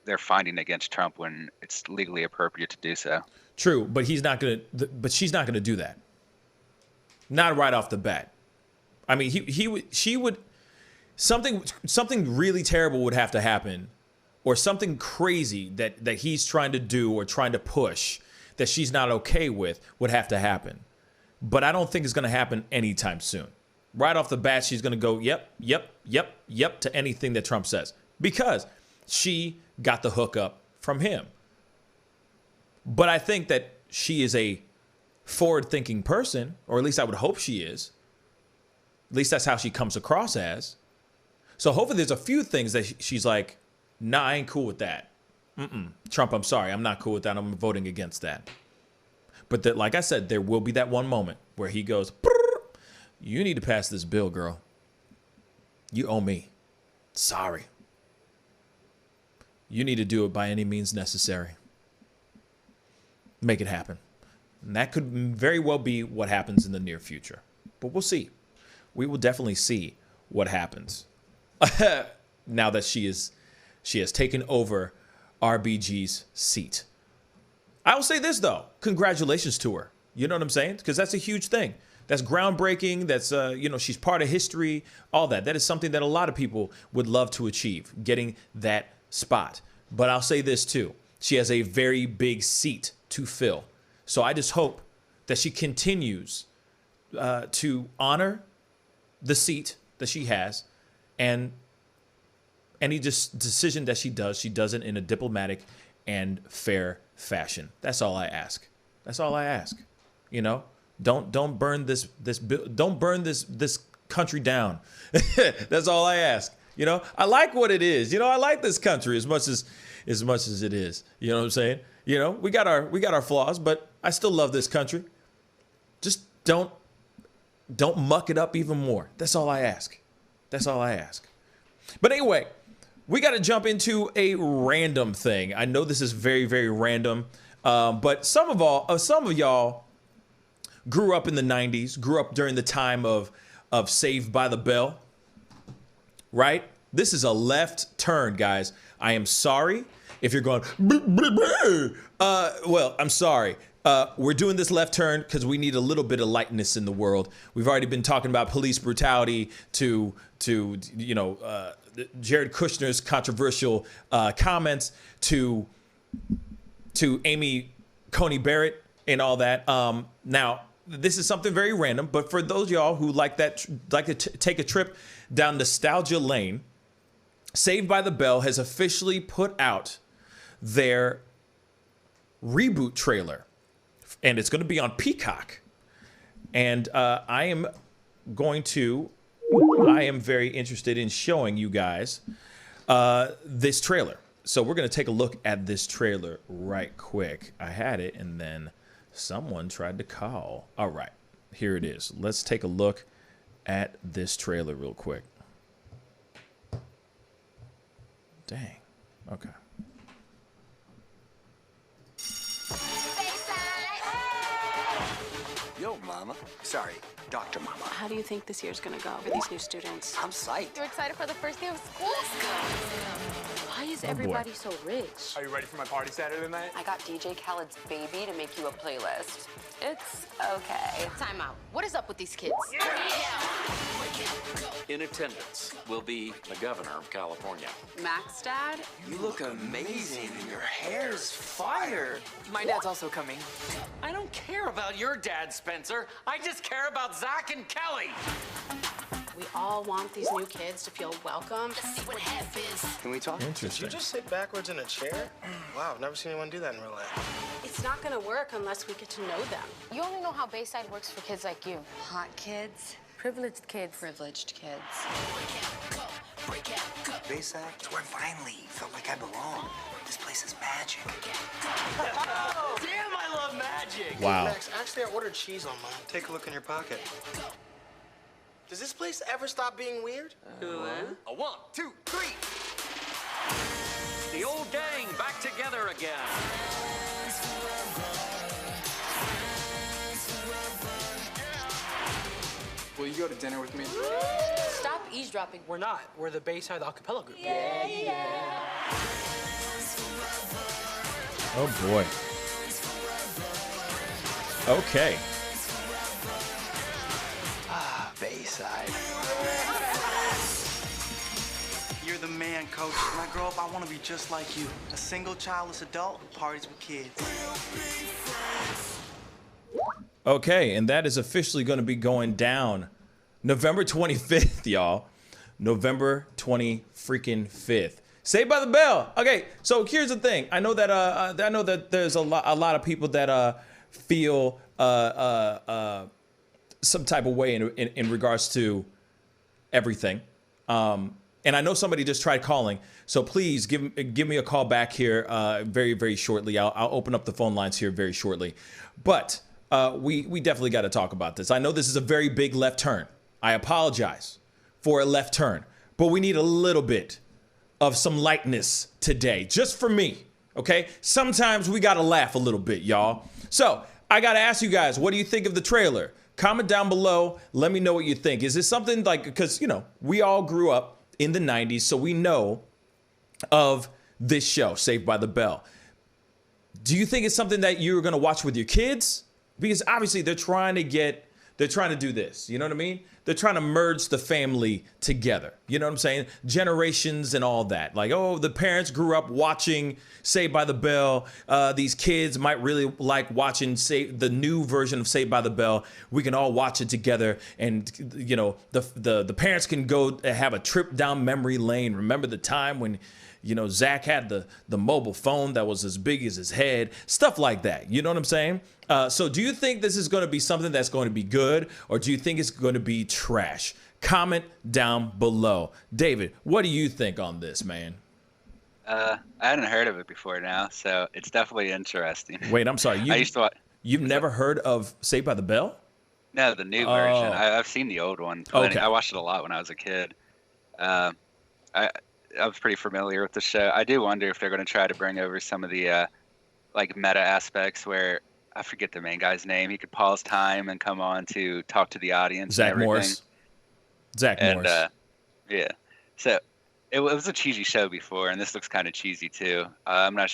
they're fighting against Trump when it's legally appropriate to do so. True, but she's not going to do that. Not right off the bat. I mean, she would something really terrible would have to happen, or something crazy that he's trying to do or trying to push that she's not okay with would have to happen. But I don't think it's going to happen anytime soon. Right off the bat, she's going to go, yep to anything that Trump says, because she got the hookup from him. But I think that she is a forward-thinking person, or at least I would hope she is. At least that's how she comes across as. So hopefully there's a few things that she's like, nah, I ain't cool with that. Trump, I'm sorry, I'm not cool with that. I'm voting against that. But that, like I said, there will be that one moment where he goes, you need to pass this bill, girl. You owe me. Sorry. You need to do it by any means necessary. Make it happen. And that could very well be what happens in the near future. But we'll see. We will definitely see what happens. Now that she has taken over RBG's seat. I will say this, though. Congratulations to her. You know what I'm saying? Because that's a huge thing. That's groundbreaking. That's, she's part of history, all that. That is something that a lot of people would love to achieve, getting that spot. But I'll say this, too. She has a very big seat to fill. So I just hope that she continues to honor the seat that she has, and any decision that she does it in a diplomatic and fair fashion. That's all I ask. That's all I ask. Don't burn this bill. Don't burn this country down. That's all I ask. You know, I like what it is. You know, I like this country as much as it is. You know what I'm saying? You know, we got our flaws, but I still love this country. Just don't muck it up even more. That's all I ask. That's all I ask. But anyway, we got to jump into a random thing. I know this is very, very random, but some of y'all grew up in the 90s, grew up during the time of Saved by the Bell, right? This is a left turn, guys. I am sorry if you're going, well, I'm sorry. We're doing this left turn because we need a little bit of lightness in the world. We've already been talking about police brutality to you know, Jared Kushner's controversial comments to Amy Coney Barrett and all that. Now, this is something very random, but for those of y'all who like to take a trip down nostalgia lane, Saved by the Bell has officially put out their reboot trailer, and it's going to be on Peacock. And I am very interested in showing you guys this trailer. So we're going to take a look at this trailer right quick. I had it, and then someone tried to call. All right, here it is. Let's take a look at this trailer real quick. Dang. Okay. Yo, Mama. Sorry, Dr. Mama. How do you think this year's gonna go for these new students? I'm psyched. You're excited for the first day of school? Why is everybody so rich? Are you ready for my party Saturday night? I got DJ Khaled's Baby to make you a playlist. It's okay. Time out. What is up with these kids? In attendance will be the governor of California. Max, Dad? You look amazing and your hair's fire. My dad's also coming. I don't care about your dad, Spencer. I just care about Zach and Kelly. We all want these new kids to feel welcome. Let's see what happens. Can we talk? Interesting. Did you just sit backwards in a chair? Wow, I've never seen anyone do that in real life. It's not gonna work unless we get to know them. You only know how Bayside works for kids like you. Hot kids, privileged kids. Privileged kids. Bayside, it's where I finally felt like I belong. This place is magic. Oh, damn, I love magic. Wow. Max, actually, I ordered cheese on mine. Take a look in your pocket. Does this place ever stop being weird? A 1, 2, 3. The old gang back together again. Will you go to dinner with me? Stop eavesdropping. We're not. We're the Bayside acapella group. Oh boy. Okay. Bayside. You're the man, Coach. When I grow up, I want to be just like you. A single childless adult who parties with kids. Okay, and that is officially going to be going down November 25th, y'all. November 25th. Saved by the Bell. Okay, so here's the thing. I know that there's a lot of people that feel some type of way in regards to everything. And I know somebody just tried calling, so please give me a call back here very, very shortly. I'll open up the phone lines here very shortly. But we definitely got to talk about this. I know this is a very big left turn. I apologize for a left turn, but we need a little bit of some lightness today, just for me, okay? Sometimes we got to laugh a little bit, y'all. So I got to ask you guys, what do you think of the trailer? Comment down below. Let me know what you think. Is this something like, because, you know, we all grew up in the 90s, so we know of this show, Saved by the Bell. Do you think it's something that you're going to watch with your kids? Because obviously they're trying to do this. You know what I mean? They're trying to merge the family together. You know what I'm saying? Generations and all that. Like, oh, the parents grew up watching Saved by the Bell. These kids might really like watching the new version of Saved by the Bell. We can all watch it together, and you know, the parents can go have a trip down memory lane. Remember the time when, you know, Zach had the mobile phone that was as big as his head, stuff like that. You know what I'm saying? So do you think this is going to be something that's going to be good, or do you think it's going to be trash? Comment down below. David, what do you think on this, man? I hadn't heard of it before now, so it's definitely interesting. Wait, I'm sorry. You've never heard of Saved by the Bell? No, the new version. I've seen the old one. Plenty. Okay. I watched it a lot when I was a kid. I was pretty familiar with the show. I do wonder if they're going to try to bring over some of the like meta aspects where I forget the main guy's name. He could pause time and come on to talk to the audience. Zach Morris. Yeah. So it was a cheesy show before, and this looks kind of cheesy too. I'm not.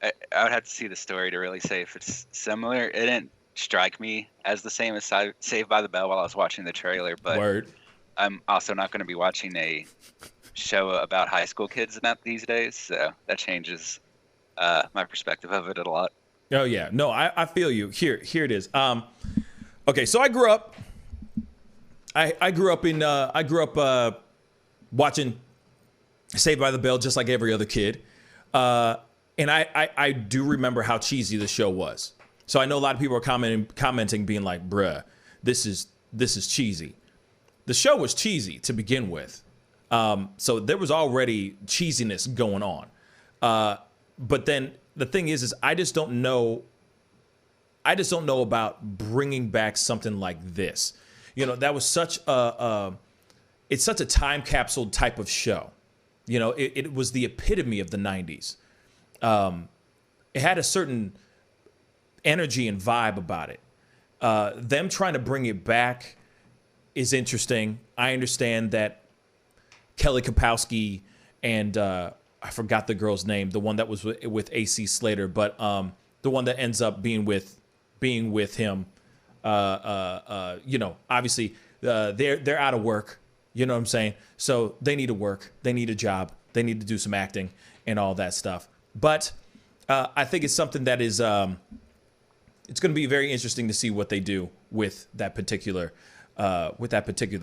I would have to see the story to really say if it's similar. It didn't strike me as the same as Saved by the Bell while I was watching the trailer, but I'm also not going to be watching a show about high school kids these days, so that changes my perspective of it a lot. Oh yeah, no, I feel you. Here it is. Okay, so I grew up watching Saved by the Bell just like every other kid, and I do remember how cheesy the show was. So I know a lot of people are commenting, being like, "Bruh, this is cheesy." The show was cheesy to begin with, so there was already cheesiness going on. But then the thing is I just don't know about bringing back something like this. You know, that was such it's such a time capsule type of show. You know, it was the epitome of the 90s. It had a certain energy and vibe about it. Them trying to bring it back is interesting. I understand that Kelly Kapowski and I forgot the girl's name, the one that was with AC Slater, but the one that ends up being with him. You know, obviously they're out of work. You know what I'm saying? So they need to work. They need a job. They need to do some acting and all that stuff. But I think it's something that is it's going to be very interesting to see what they do with that particular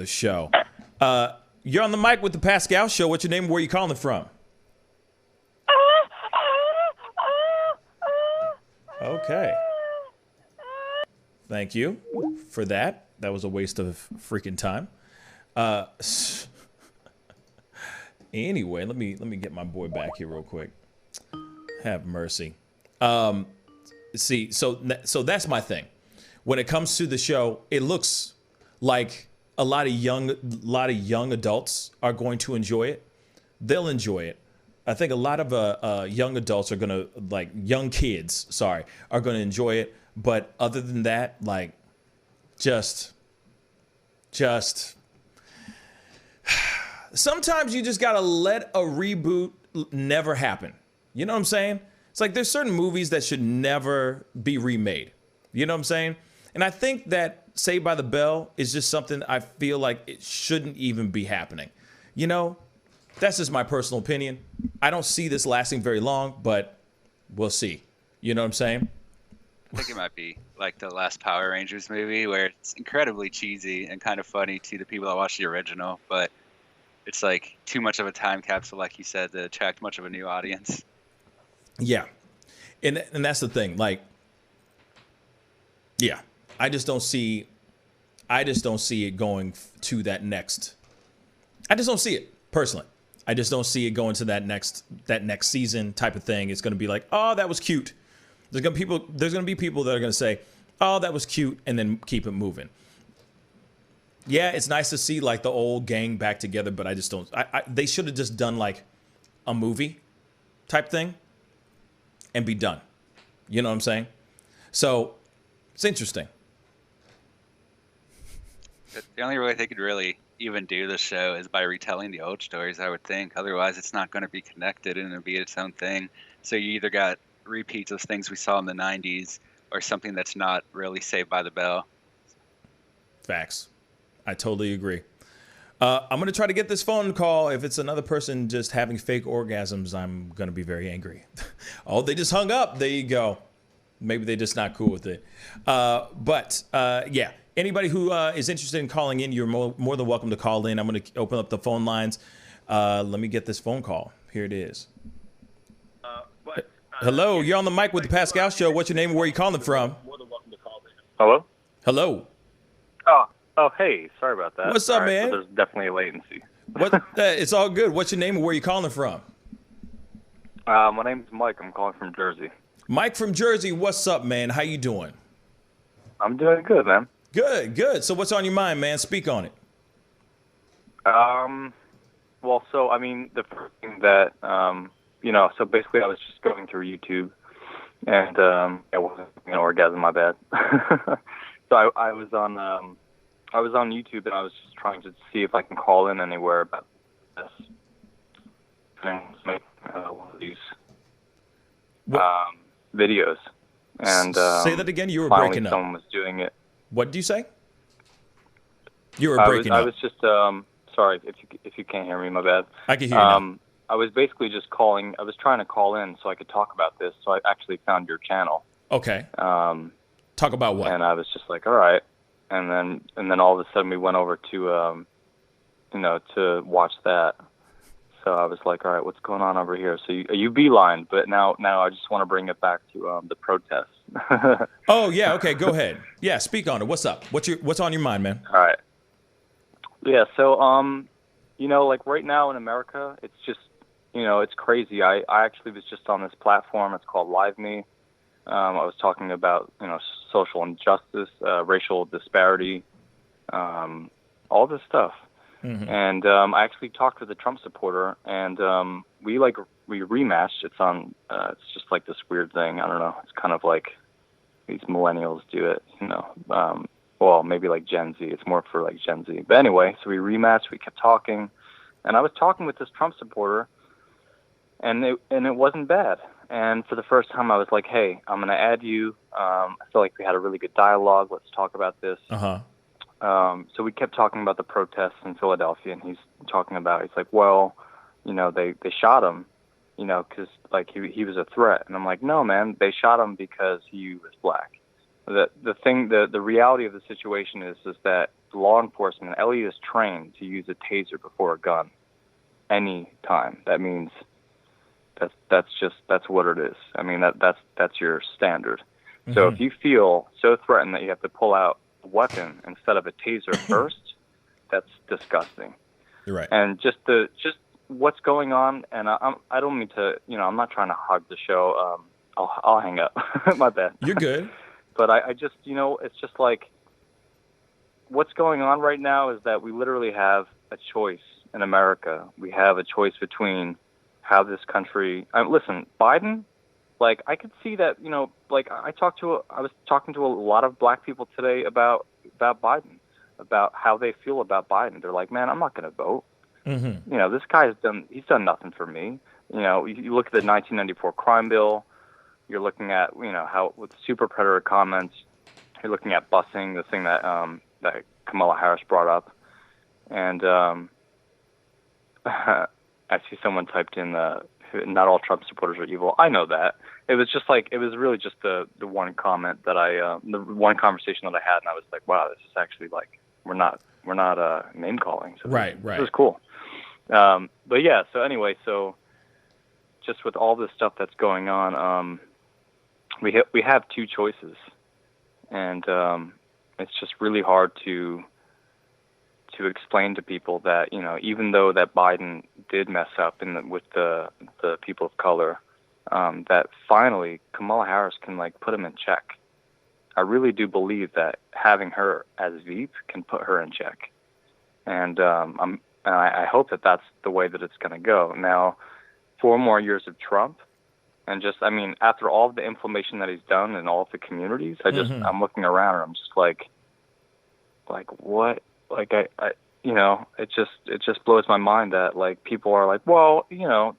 show. You're on the mic with the Pascal Show. What's your name? Where are you calling from? Okay. Thank you for that. That was a waste of freaking time. Anyway, let me get my boy back here real quick. Have mercy. See, so that's my thing. When it comes to the show, it looks like a lot of young adults are going to enjoy it. They'll enjoy it. I think a lot of young adults are gonna, like, young kids, sorry, are gonna enjoy it. But other than that, like, just sometimes you just gotta let a reboot never happen. You know what I'm saying? It's like there's certain movies that should never be remade. You know what I'm saying? And I think that Saved by the Bell is just something I feel like it shouldn't even be happening. You know, that's just my personal opinion. I don't see this lasting very long, but we'll see. You know what I'm saying? I think it might be like the last Power Rangers movie where it's incredibly cheesy and kind of funny to the people that watch the original, but it's like too much of a time capsule, like you said, to attract much of a new audience. Yeah. And that's the thing. Like, yeah, I just don't see it going to that next. I just don't see it personally. I just don't see it going to that next season type of thing. It's going to be like, oh, that was cute. There's going to be people that are going to say, oh, that was cute, and then keep it moving. Yeah, it's nice to see like the old gang back together, but I just don't. They should have just done like a movie type thing and be done. You know what I'm saying? So it's interesting. The only way they could really even do the show is by retelling the old stories, I would think. Otherwise, it's not going to be connected and it'll be its own thing. So you either got repeats of things we saw in the 90s or something that's not really Saved by the Bell. Facts. I totally agree. I'm going to try to get this phone call. If it's another person just having fake orgasms, I'm going to be very angry. Oh, they just hung up. There you go. Maybe they're just not cool with it. Yeah. Anybody who is interested in calling in, you're more than welcome to call in. I'm going to open up the phone lines. Let me get this phone call. Here it is. Hello, you're on the mic with the Pascal Show. What's your name and where are you calling from? Hello? Hello. Oh, hey, sorry about that. What's up, All right, man? So there's definitely a latency. What? It's all good. What's your name and where are you calling from? My name's Mike. I'm calling from Jersey. Mike from Jersey. What's up, man? How you doing? I'm doing good, man. Good, good. So what's on your mind, man? Speak on it. Well, so, I mean, the first thing that, so basically I was just going through YouTube, and it wasn't an orgasm, my bad. So I was on YouTube, and I was just trying to see if I can call in anywhere about this. And make one of these videos. And say that again. You were finally breaking up. someone was doing it. What did you say? You were breaking I up. was just sorry if you can't hear me, my bad. I can hear you now. I was basically just calling. I was trying to call in so I could talk about this. So I actually found your channel. Okay. Talk about what? And I was just like, all right. And then all of a sudden we went over to to watch that. So I was like, all right, what's going on over here? So you beeline, but now I just want to bring it back to the protests. Oh yeah, okay, go ahead. Yeah, speak on it. What's up? What's on your mind, man? All right. Yeah, so like right now in America, it's just it's crazy. I actually was just on this platform. It's called Live Me. I was talking about social injustice, racial disparity, all this stuff. Mm-hmm. And I actually talked with a Trump supporter, and we rematched. It's just like this weird thing. I don't know. It's kind of like these millennials do it, well, maybe like Gen Z. It's more for like Gen Z. But anyway, so we rematched. We kept talking, and I was talking with this Trump supporter, and it wasn't bad. And for the first time, I was like, "Hey, I'm going to add you. I feel like we had a really good dialogue. Let's talk about this." So we kept talking about the protests in Philadelphia, and he's like, well, they shot him, because like he was a threat. And I'm like, no, man, they shot him because he was black. The reality of the situation is that law enforcement, Ellie is trained to use a taser before a gun any time. That means that's what it is. I mean, that's your standard. Mm-hmm. So if you feel so threatened that you have to pull out a weapon instead of a taser first, that's disgusting. You're right. And just what's going on, and I don't mean to, I'm not trying to hog the show. I'll hang up. My bad. You're good. But I just, it's just like what's going on right now is that we literally have a choice in America. We have a choice between how this country. Listen, Biden. Like I could see that, like I was talking to a lot of black people today about Biden, about how they feel about Biden. They're like, man, I'm not going to vote. Mm-hmm. This guy's he's done nothing for me. You look at the 1994 crime bill. You're looking at, how with super predator comments. You're looking at busing, the thing that Kamala Harris brought up, and I see someone typed in not all Trump supporters are evil. I know that. It was really just the one comment that the one conversation that I had, and I was like, wow, this is actually like we're not name calling. So right. It was cool. But yeah. So anyway, so just with all this stuff that's going on, we have two choices, and it's just really hard to explain to people that even though that Biden did mess up with the people of color, that finally Kamala Harris can like put him in check. I really do believe that having her as Veep can put her in check, and I hope that that's the way that it's going to go. Now, 4 more years of Trump, and after all of the inflammation that he's done in all of the communities, I'm looking around and I'm just like what? Like it just blows my mind that like people are like, well,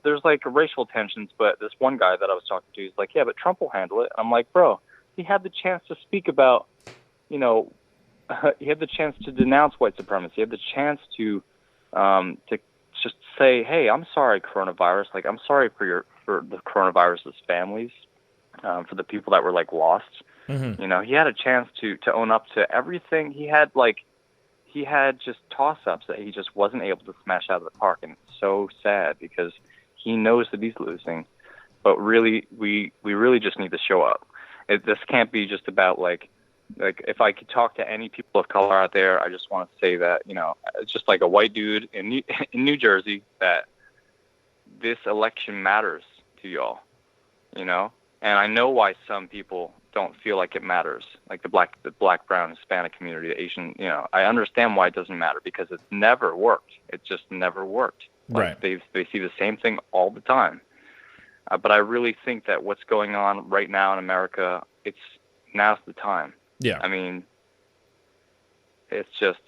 there's like racial tensions, but this one guy that I was talking to, he's like, yeah, but Trump will handle it. And I'm like, bro, he had the chance to speak about, he had the chance to denounce white supremacy. He had the chance to just say, hey, I'm sorry, coronavirus. Like, I'm sorry for the coronavirus's families, for the people that were like lost. Mm-hmm. He had a chance to own up to everything. He had just toss-ups that he just wasn't able to smash out of the park, and it's so sad because he knows that he's losing. But really, we really just need to show up. This can't be just about like like if I could talk to any people of color out there, I just want to say that, you know, it's just like a white dude in New Jersey, that this election matters to y'all, you know? And I know why some people don't feel like it matters, like the black, brown, Hispanic community, the Asian, you know. I understand why it doesn't matter, because it's never worked. It just never worked. Like, Right. They see the same thing all the time. But I really think that what's going on right now in America, now's the time. Yeah. I mean, it's just.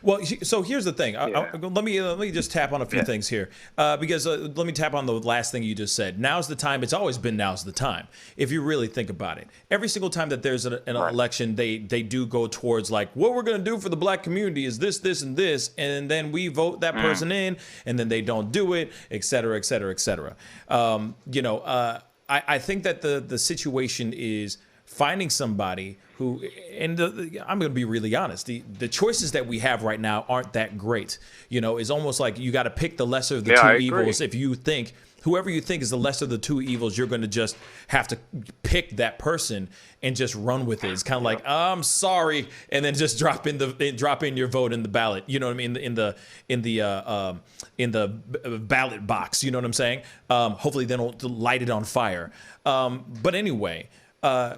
Well, so here's the thing. Let me just tap on a few things here, because let me tap on the last thing you just said. Now's the time. It's always been now's the time. If you really think about it, every single time that there's an election, they do go towards like, what we're going to do for the black community is this, this, and this, and then we vote that person in, and then they don't do it, et cetera, et cetera, et cetera. I think that the situation is finding somebody who, and I'm going to be really honest, the choices that we have right now aren't that great. You know, it's almost like you got to pick the lesser of the two evils. If you think, whoever you think is the lesser of the two evils, you're going to just have to pick that person and just run with it. It's kind of like, I'm sorry, and then just drop in your vote in the ballot. You know what I mean? In the ballot box. You know what I'm saying? Hopefully they don't light it on fire. But anyway.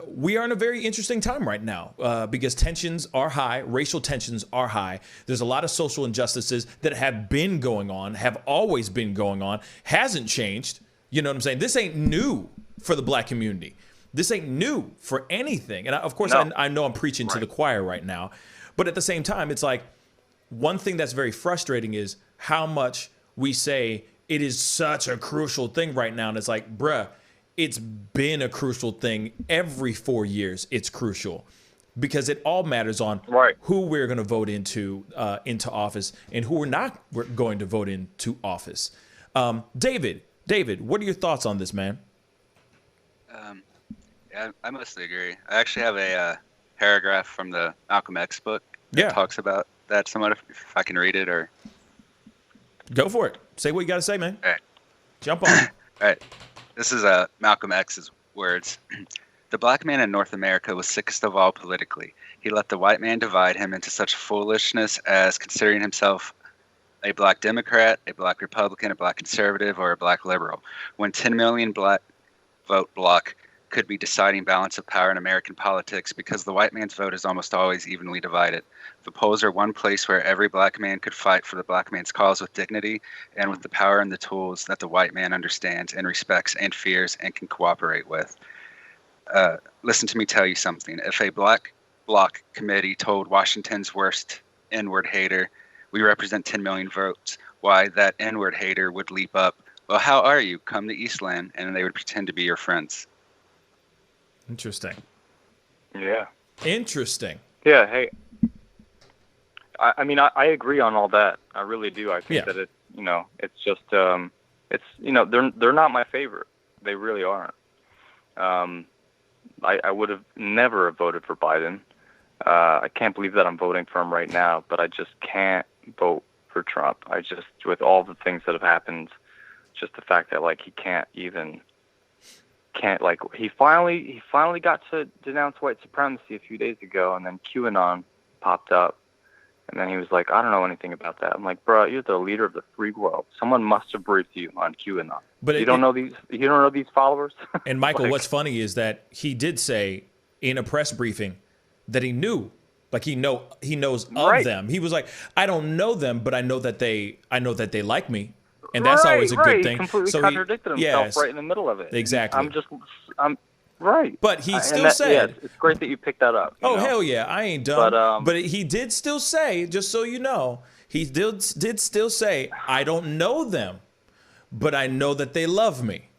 We are in a very interesting time right now because tensions are high, racial tensions are high. There's a lot of social injustices that have been going on, have always been going on, hasn't changed. You know what I'm saying? This ain't new for the black community. This ain't new for anything. And of course, I know I'm preaching to the choir right now, but at the same time, it's like one thing that's very frustrating is how much we say it is such a crucial thing right now. And it's like, bruh, it's been a crucial thing. Every 4 years, it's crucial because it all matters on who we're going to vote into office and who we're going to vote into office. David, what are your thoughts on this, man? Yeah, I mostly agree. I actually have a paragraph from the Malcolm X book that talks about that somewhat, if I can read it or. Go for it. Say what you got to say, man. All right. Jump on. All right. This is Malcolm X's words. The black man in North America was sickest of all politically. He let the white man divide him into such foolishness as considering himself a black Democrat, a black Republican, a black conservative, or a black liberal, when 10 million black vote bloc could be deciding balance of power in American politics because the white man's vote is almost always evenly divided. The polls are one place where every black man could fight for the black man's cause with dignity and with the power and the tools that the white man understands and respects and fears and can cooperate with. Listen to me tell you something. If a black bloc committee told Washington's worst N-word hater, we represent 10 million votes, why that N-word hater would leap up, well, how are you? Come to Eastland, and they would pretend to be your friends. Interesting. Yeah. Interesting. Yeah. Hey, I mean, I agree on all that. I really do. I think that it's just, they're not my favorite. They really aren't. I would have never voted for Biden. I can't believe that I'm voting for him right now, but I just can't vote for Trump. With all the things that have happened, just the fact that like he he finally got to denounce white supremacy a few days ago, and then QAnon popped up, and then he was like, I don't know anything about that. I'm like, bro, you're the leader of the free world. Someone must have briefed you on QAnon. But you don't know these followers? And Michael, what's funny is that he did say in a press briefing that he knew, like he knows of them. He was like, I don't know them, but I know that they like me. And that's always a good thing. He completely contradicted himself right in the middle of it. Exactly. I'm right. But he still said, it's great that you picked that up. Hell yeah, I ain't dumb. But he did still say, just so you know, he did still say, I don't know them, but I know that they love me.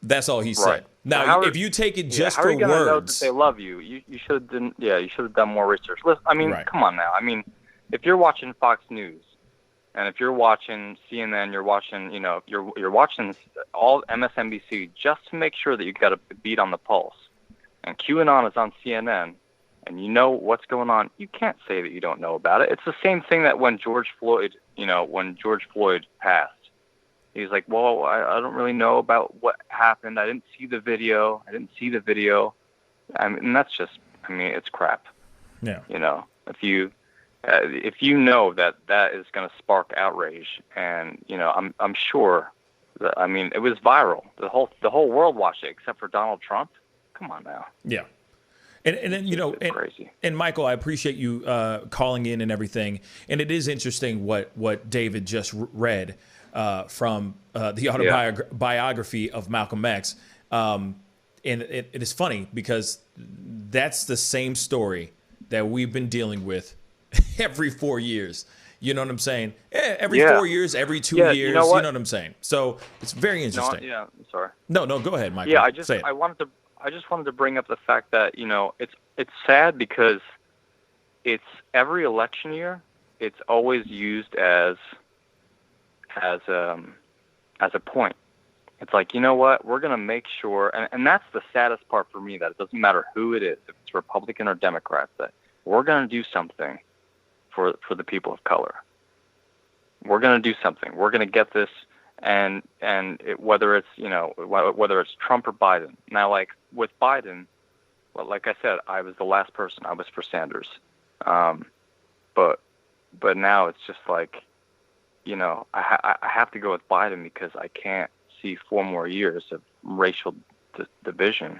That's all he said. Now, if you take it just for words, how are you gonna know that they love you? You should have you should have done more research. Listen, I mean, come on now. I mean, if you're watching Fox News, and if you're watching CNN, you're watching, you're watching all MSNBC just to make sure that you got a beat on the pulse. And QAnon is on CNN, and you know what's going on. You can't say that you don't know about it. It's the same thing that when George Floyd passed, he's like, well, I don't really know about what happened. I didn't see the video. I mean, that's just I mean, it's crap. Yeah. You know, if you know that is going to spark outrage, and you know, I'm sure that, I mean, it was viral. The whole world watched it except for Donald Trump. Come on now. Yeah. And then, you know, and Michael, I appreciate you calling in and everything. And it is interesting what David just read from the autobiography of Malcolm X. And it is funny because that's the same story that we've been dealing with every 4 years. You know what I'm saying? Every 4 years, every 2 years. You know what I'm saying? So it's very interesting. No, I'm sorry. No, go ahead, Michael. Yeah, I just wanted to bring up the fact that, you know, it's sad because it's every election year, it's always used as a point. It's like, you know what, we're going to make sure, and that's the saddest part for me, that it doesn't matter who it is, if it's Republican or Democrat, that we're going to do something for the people of color. We're going to do something. We're going to get this, and whether it's, you know, whether it's Trump or Biden. Now, like with Biden, well, like I said, I was the last person. I was for Sanders, but now it's just like, you know, I have to go with Biden because I can't see 4 more years of racial division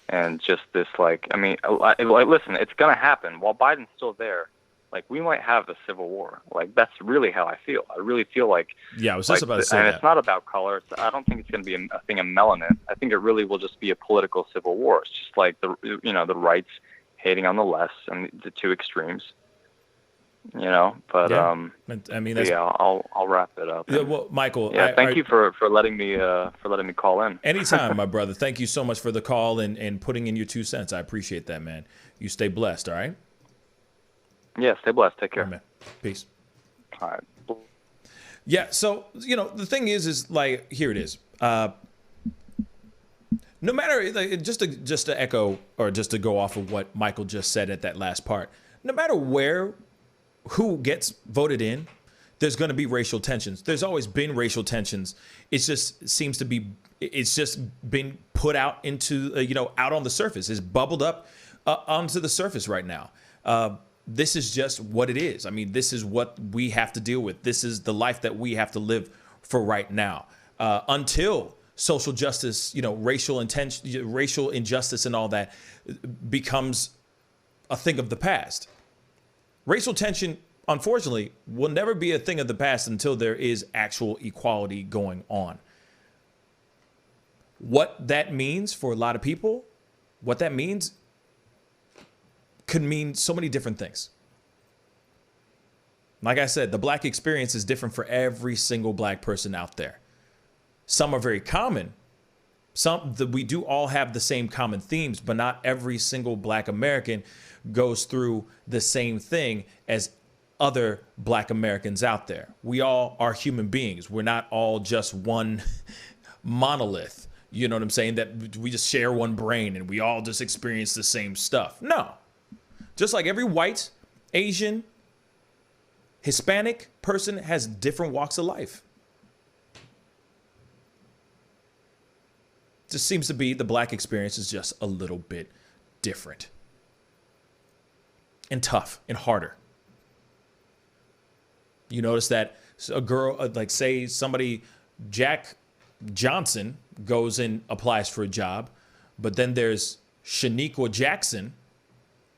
and just this, like, I mean, listen, it's gonna happen while Biden's still there. Like, we might have a civil war. Like, that's really how I feel. I really feel like, I was just about to say and that. It's not about color. I don't think it's going to be a thing of melanin. I think it really will just be a political civil war. It's just like the rights hating on the left and the two extremes. You know, but I mean, that's, I'll wrap it up. Yeah, well, Michael, thank you for letting me call in. Anytime, my brother. Thank you so much for the call and putting in your 2 cents. I appreciate that, man. You stay blessed. All right. Yeah, stay blessed. Take care. All right, man. Peace. All right. Yeah, so, you know, the thing is like, here it is. No matter, like, just to echo or just to go off of what Michael just said at that last part, no matter who gets voted in, there's going to be racial tensions. There's always been racial tensions. It's just been put out into, out on the surface. It's bubbled up onto the surface right now. This is just what it is. I mean, this is what we have to deal with. This is the life that we have to live for right now. Until social justice, racial injustice and all that becomes a thing of the past. Racial tension, unfortunately, will never be a thing of the past until there is actual equality going on. What that means for a lot of people, could mean so many different things. Like I said, the black experience is different for every single black person out there. Some are very common. We do all have the same common themes, but not every single black American goes through the same thing as other black Americans out there. We all are human beings. We're not all just one monolith. You know what I'm saying? That we just share one brain and we all just experience the same stuff. No. Just like every white, Asian, Hispanic person has different walks of life. Just seems to be the black experience is just a little bit different and tough and harder. You notice that a girl, like say somebody, Jack Johnson, goes and applies for a job, but then there's Shaniqua Jackson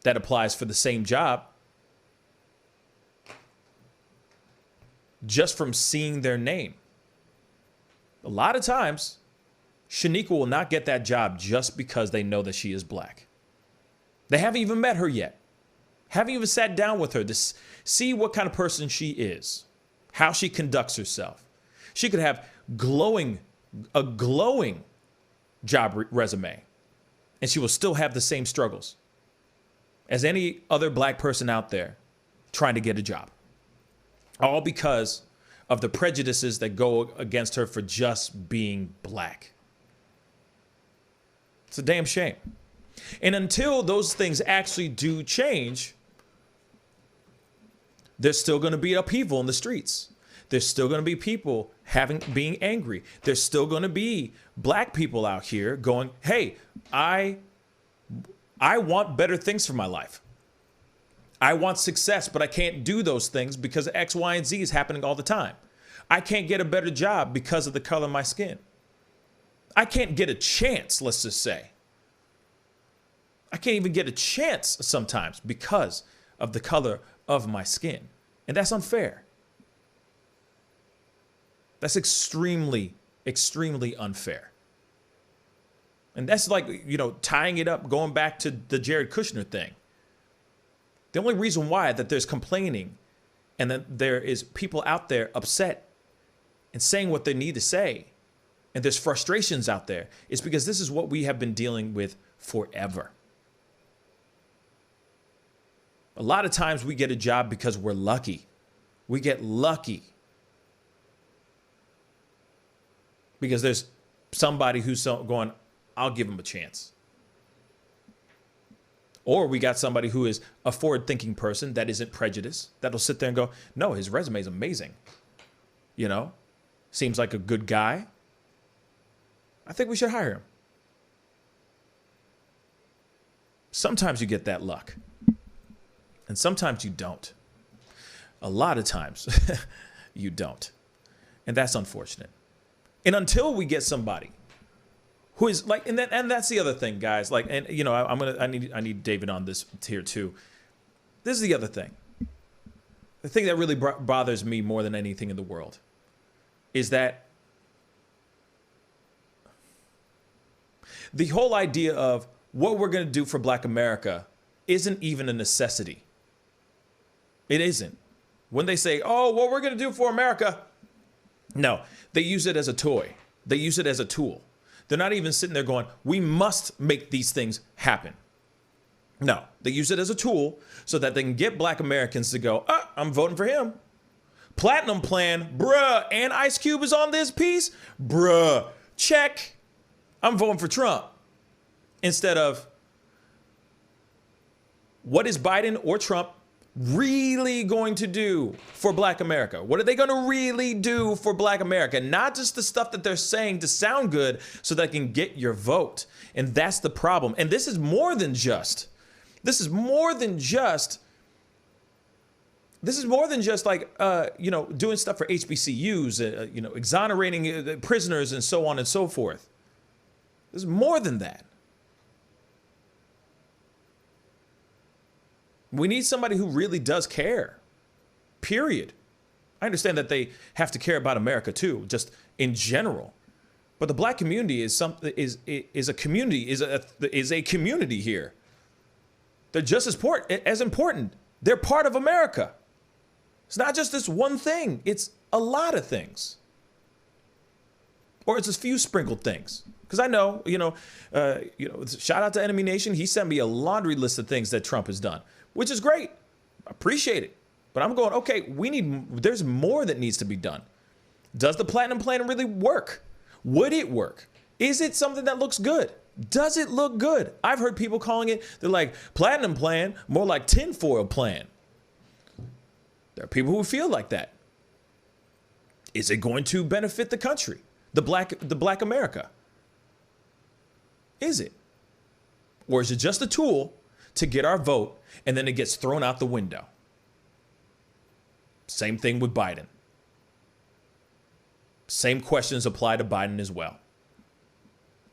that applies for the same job. Just from seeing their name. A lot of times, Shaniqua will not get that job just because they know that she is black. They haven't even met her yet. Haven't even sat down with her to see what kind of person she is, how she conducts herself. She could have a glowing job resume, and she will still have the same struggles as any other black person out there trying to get a job. All because of the prejudices that go against her for just being black. It's a damn shame. And until those things actually do change, there's still going to be upheaval in the streets. There's still going to be people being angry. There's still going to be black people out here going, hey, I I want better things for my life. I want success, but I can't do those things because X, Y, and Z is happening all the time. I can't get a better job because of the color of my skin. I can't get a chance, let's just say. I can't even get a chance sometimes because of the color of my skin. And that's unfair. That's extremely, extremely unfair. And that's like, you know, tying it up, going back to the Jared Kushner thing. The only reason why that there's complaining and that there is people out there upset and saying what they need to say, and there's frustrations out there, is because this is what we have been dealing with forever. A lot of times we get a job because we're lucky. We get lucky because there's somebody who's going, I'll give him a chance. Or we got somebody who is a forward-thinking person that isn't prejudiced, that'll sit there and go, no, his resume is amazing. You know, seems like a good guy. I think we should hire him. Sometimes you get that luck. And sometimes you don't. A lot of times you don't. And that's unfortunate. And until we get somebody who is like, and that's the other thing, guys. Like, and you know, I need David on this here too. This is the other thing. The thing that really bothers me more than anything in the world is that the whole idea of what we're going to do for Black America isn't even a necessity. It isn't. When they say, oh, what we're going to do for America, no, they use it as a toy. They use it as a tool. They're not even sitting there going, we must make these things happen. No, they use it as a tool so that they can get Black Americans to go, I'm voting for him. Platinum plan, bruh, and Ice Cube is on this piece, bruh, check. I'm voting for Trump. Instead of, what is Biden or Trump really going to do for Black America? What are they going to really do for Black America? Not just the stuff that they're saying to sound good so they can get your vote. And that's the problem. And this is more than just like, you know, doing stuff for HBCUs, you know, exonerating prisoners and so on and so forth. There's more than that. We need somebody who really does care, period. I understand that they have to care about America too, just in general. But the Black community is a community here. They're just as important. They're part of America. It's not just this one thing. It's a lot of things. Or it's a few sprinkled things. Because I know, shout out to Enemy Nation. He sent me a laundry list of things that Trump has done, which is great. I appreciate it. But I'm going, okay, there's more that needs to be done. Does the Platinum Plan really work? Would it work? Is it something that looks good? Does it look good? I've heard people calling it, they're like, Platinum Plan, more like tinfoil plan. There are people who feel like that. Is it going to benefit the country, the Black America? Is it? Or is it just a tool to get our vote and then it gets thrown out the window? Same thing with Biden. Same questions apply to Biden as well.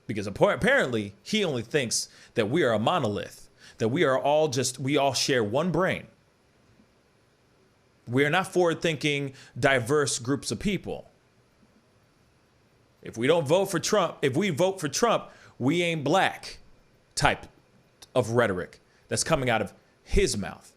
Because apparently he only thinks that we are a monolith, that we all share one brain. We are not forward-thinking, diverse groups of people. If we vote for Trump, we ain't black type of rhetoric that's coming out of his mouth.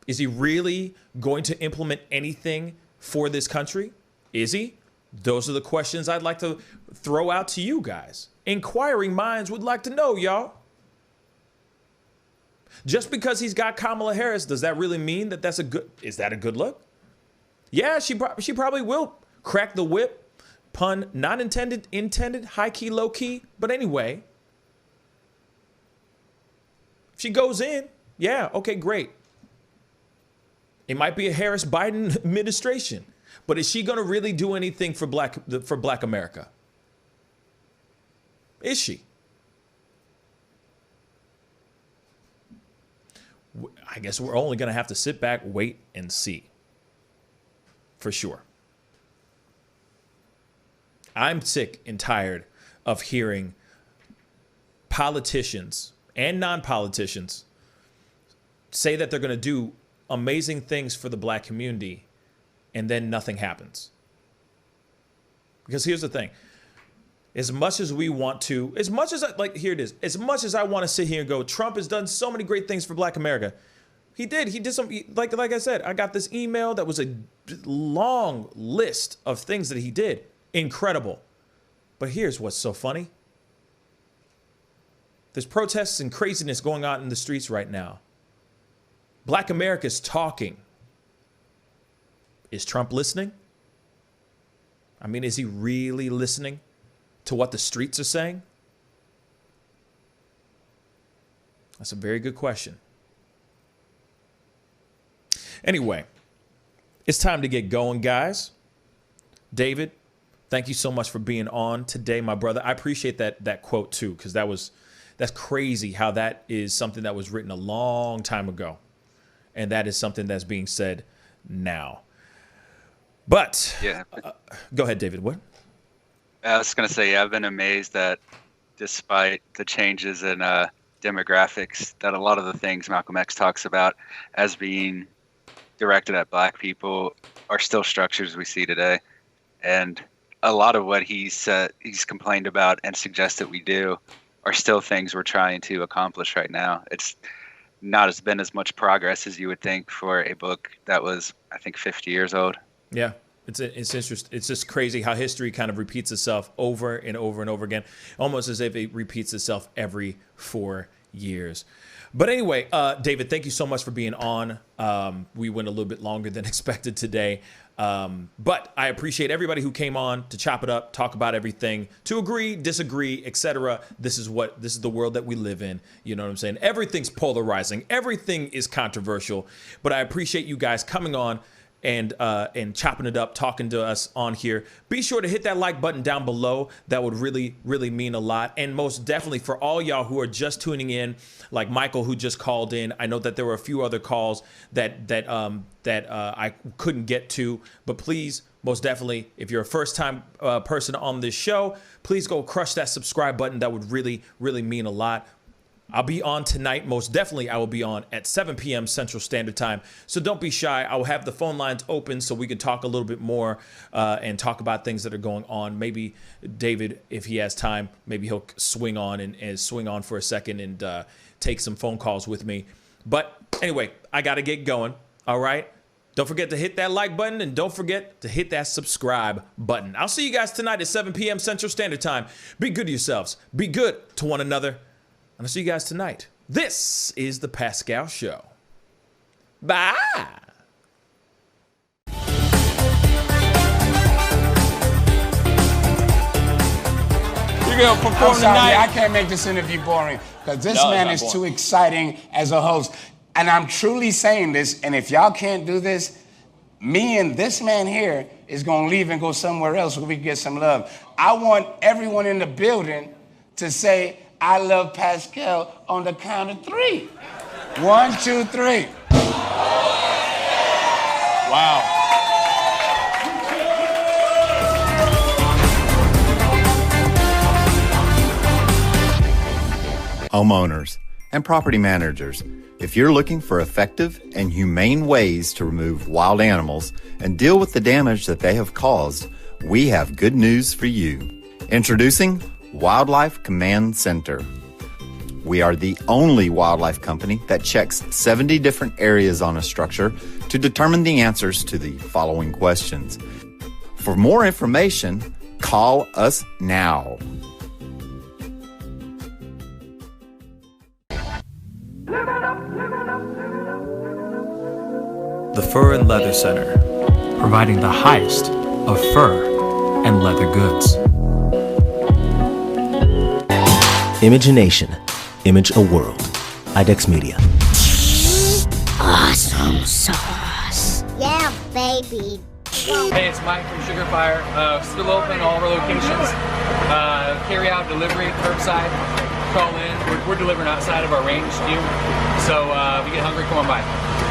Is he really going to implement anything for this country? Is he? Those are the questions I'd like to throw out to you guys. Inquiring minds would like to know, y'all. Just because he's got Kamala Harris, does that really mean that is that a good look? Yeah, she probably will crack the whip. Pun not intended, high key, low key. But anyway, if she goes in, yeah, okay, great. It might be a Harris-Biden administration, but is she going to really do anything for Black America? Is she? I guess we're only going to have to sit back, wait, and see. For sure. I'm sick and tired of hearing politicians and non-politicians say that they're going to do amazing things for the black community, and then nothing happens. Because here's the thing. As much as we want to, as much as here it is, as much as I want to sit here and go, Trump has done so many great things for black America. He did some, like I said, I got this email that was a long list of things that he did. Incredible. But here's what's so funny. There's protests and craziness going on in the streets right now. Black America's talking. Is Trump listening? I mean, is he really listening to what the streets are saying? That's a very good question. Anyway, it's time to get going, guys. David, thank you so much for being on today, my brother. I appreciate that quote too, because that's crazy how that is something that was written a long time ago. And that is something that's being said now. But yeah, go ahead, David. What? I was going to say, I've been amazed that despite the changes in demographics, that a lot of the things Malcolm X talks about as being directed at black people are still structures we see today. And a lot of what he's complained about and suggested we do are still things we're trying to accomplish right now. It's not been as much progress as you would think for a book that was, I think, 50 years old. Yeah, it's interesting. It's just crazy how history kind of repeats itself over and over and over again, almost as if it repeats itself every 4 years. But anyway, David, thank you so much for being on. We went a little bit longer than expected today. But I appreciate everybody who came on to chop it up, talk about everything, to agree, disagree, etc. This is the world that we live in. You know what I'm saying? Everything's polarizing. Everything is controversial. But I appreciate you guys coming on and chopping it up, talking to us on here. Be sure to hit that like button down below. That would really, really mean a lot. And most definitely for all y'all who are just tuning in, like Michael who just called in. I know that there were a few other calls that I couldn't get to, but please, most definitely, if you're a first-time person on this show, please go crush that subscribe button. That would really, really mean a lot. I'll be on tonight. Most definitely, I will be on at 7 p.m. Central Standard Time. So don't be shy. I will have the phone lines open so we can talk a little bit more and talk about things that are going on. Maybe David, if he has time, maybe he'll swing on and swing on for a second and take some phone calls with me. But anyway, I got to get going. All right. Don't forget to hit that like button and don't forget to hit that subscribe button. I'll see you guys tonight at 7 p.m. Central Standard Time. Be good to yourselves. Be good to one another. And I'll see you guys tonight. This is The Pascal Show. Bye. You're going to perform tonight. I can't make this interview boring because this man is too exciting as a host. And I'm truly saying this, and if y'all can't do this, me and this man here is going to leave and go somewhere else where we can get some love. I want everyone in the building to say, I love Pascal on the count of 3. 1, 2, 3. Wow. Homeowners and property managers, if you're looking for effective and humane ways to remove wild animals and deal with the damage that they have caused, we have good news for you. Introducing Wildlife Command Center. We are the only wildlife company that checks 70 different areas on a structure to determine the answers to the following questions. For more information, call us now. The Fur and Leather Center, providing the highest of fur and leather goods. Imagination. Image a world. IDEX Media. Awesome sauce. Yeah, baby. Hey, it's Mike from Sugar Fire. Still open all our locations. Carry out, delivery, curbside. call in. We're delivering outside of our range, too. So if you get hungry, come on by.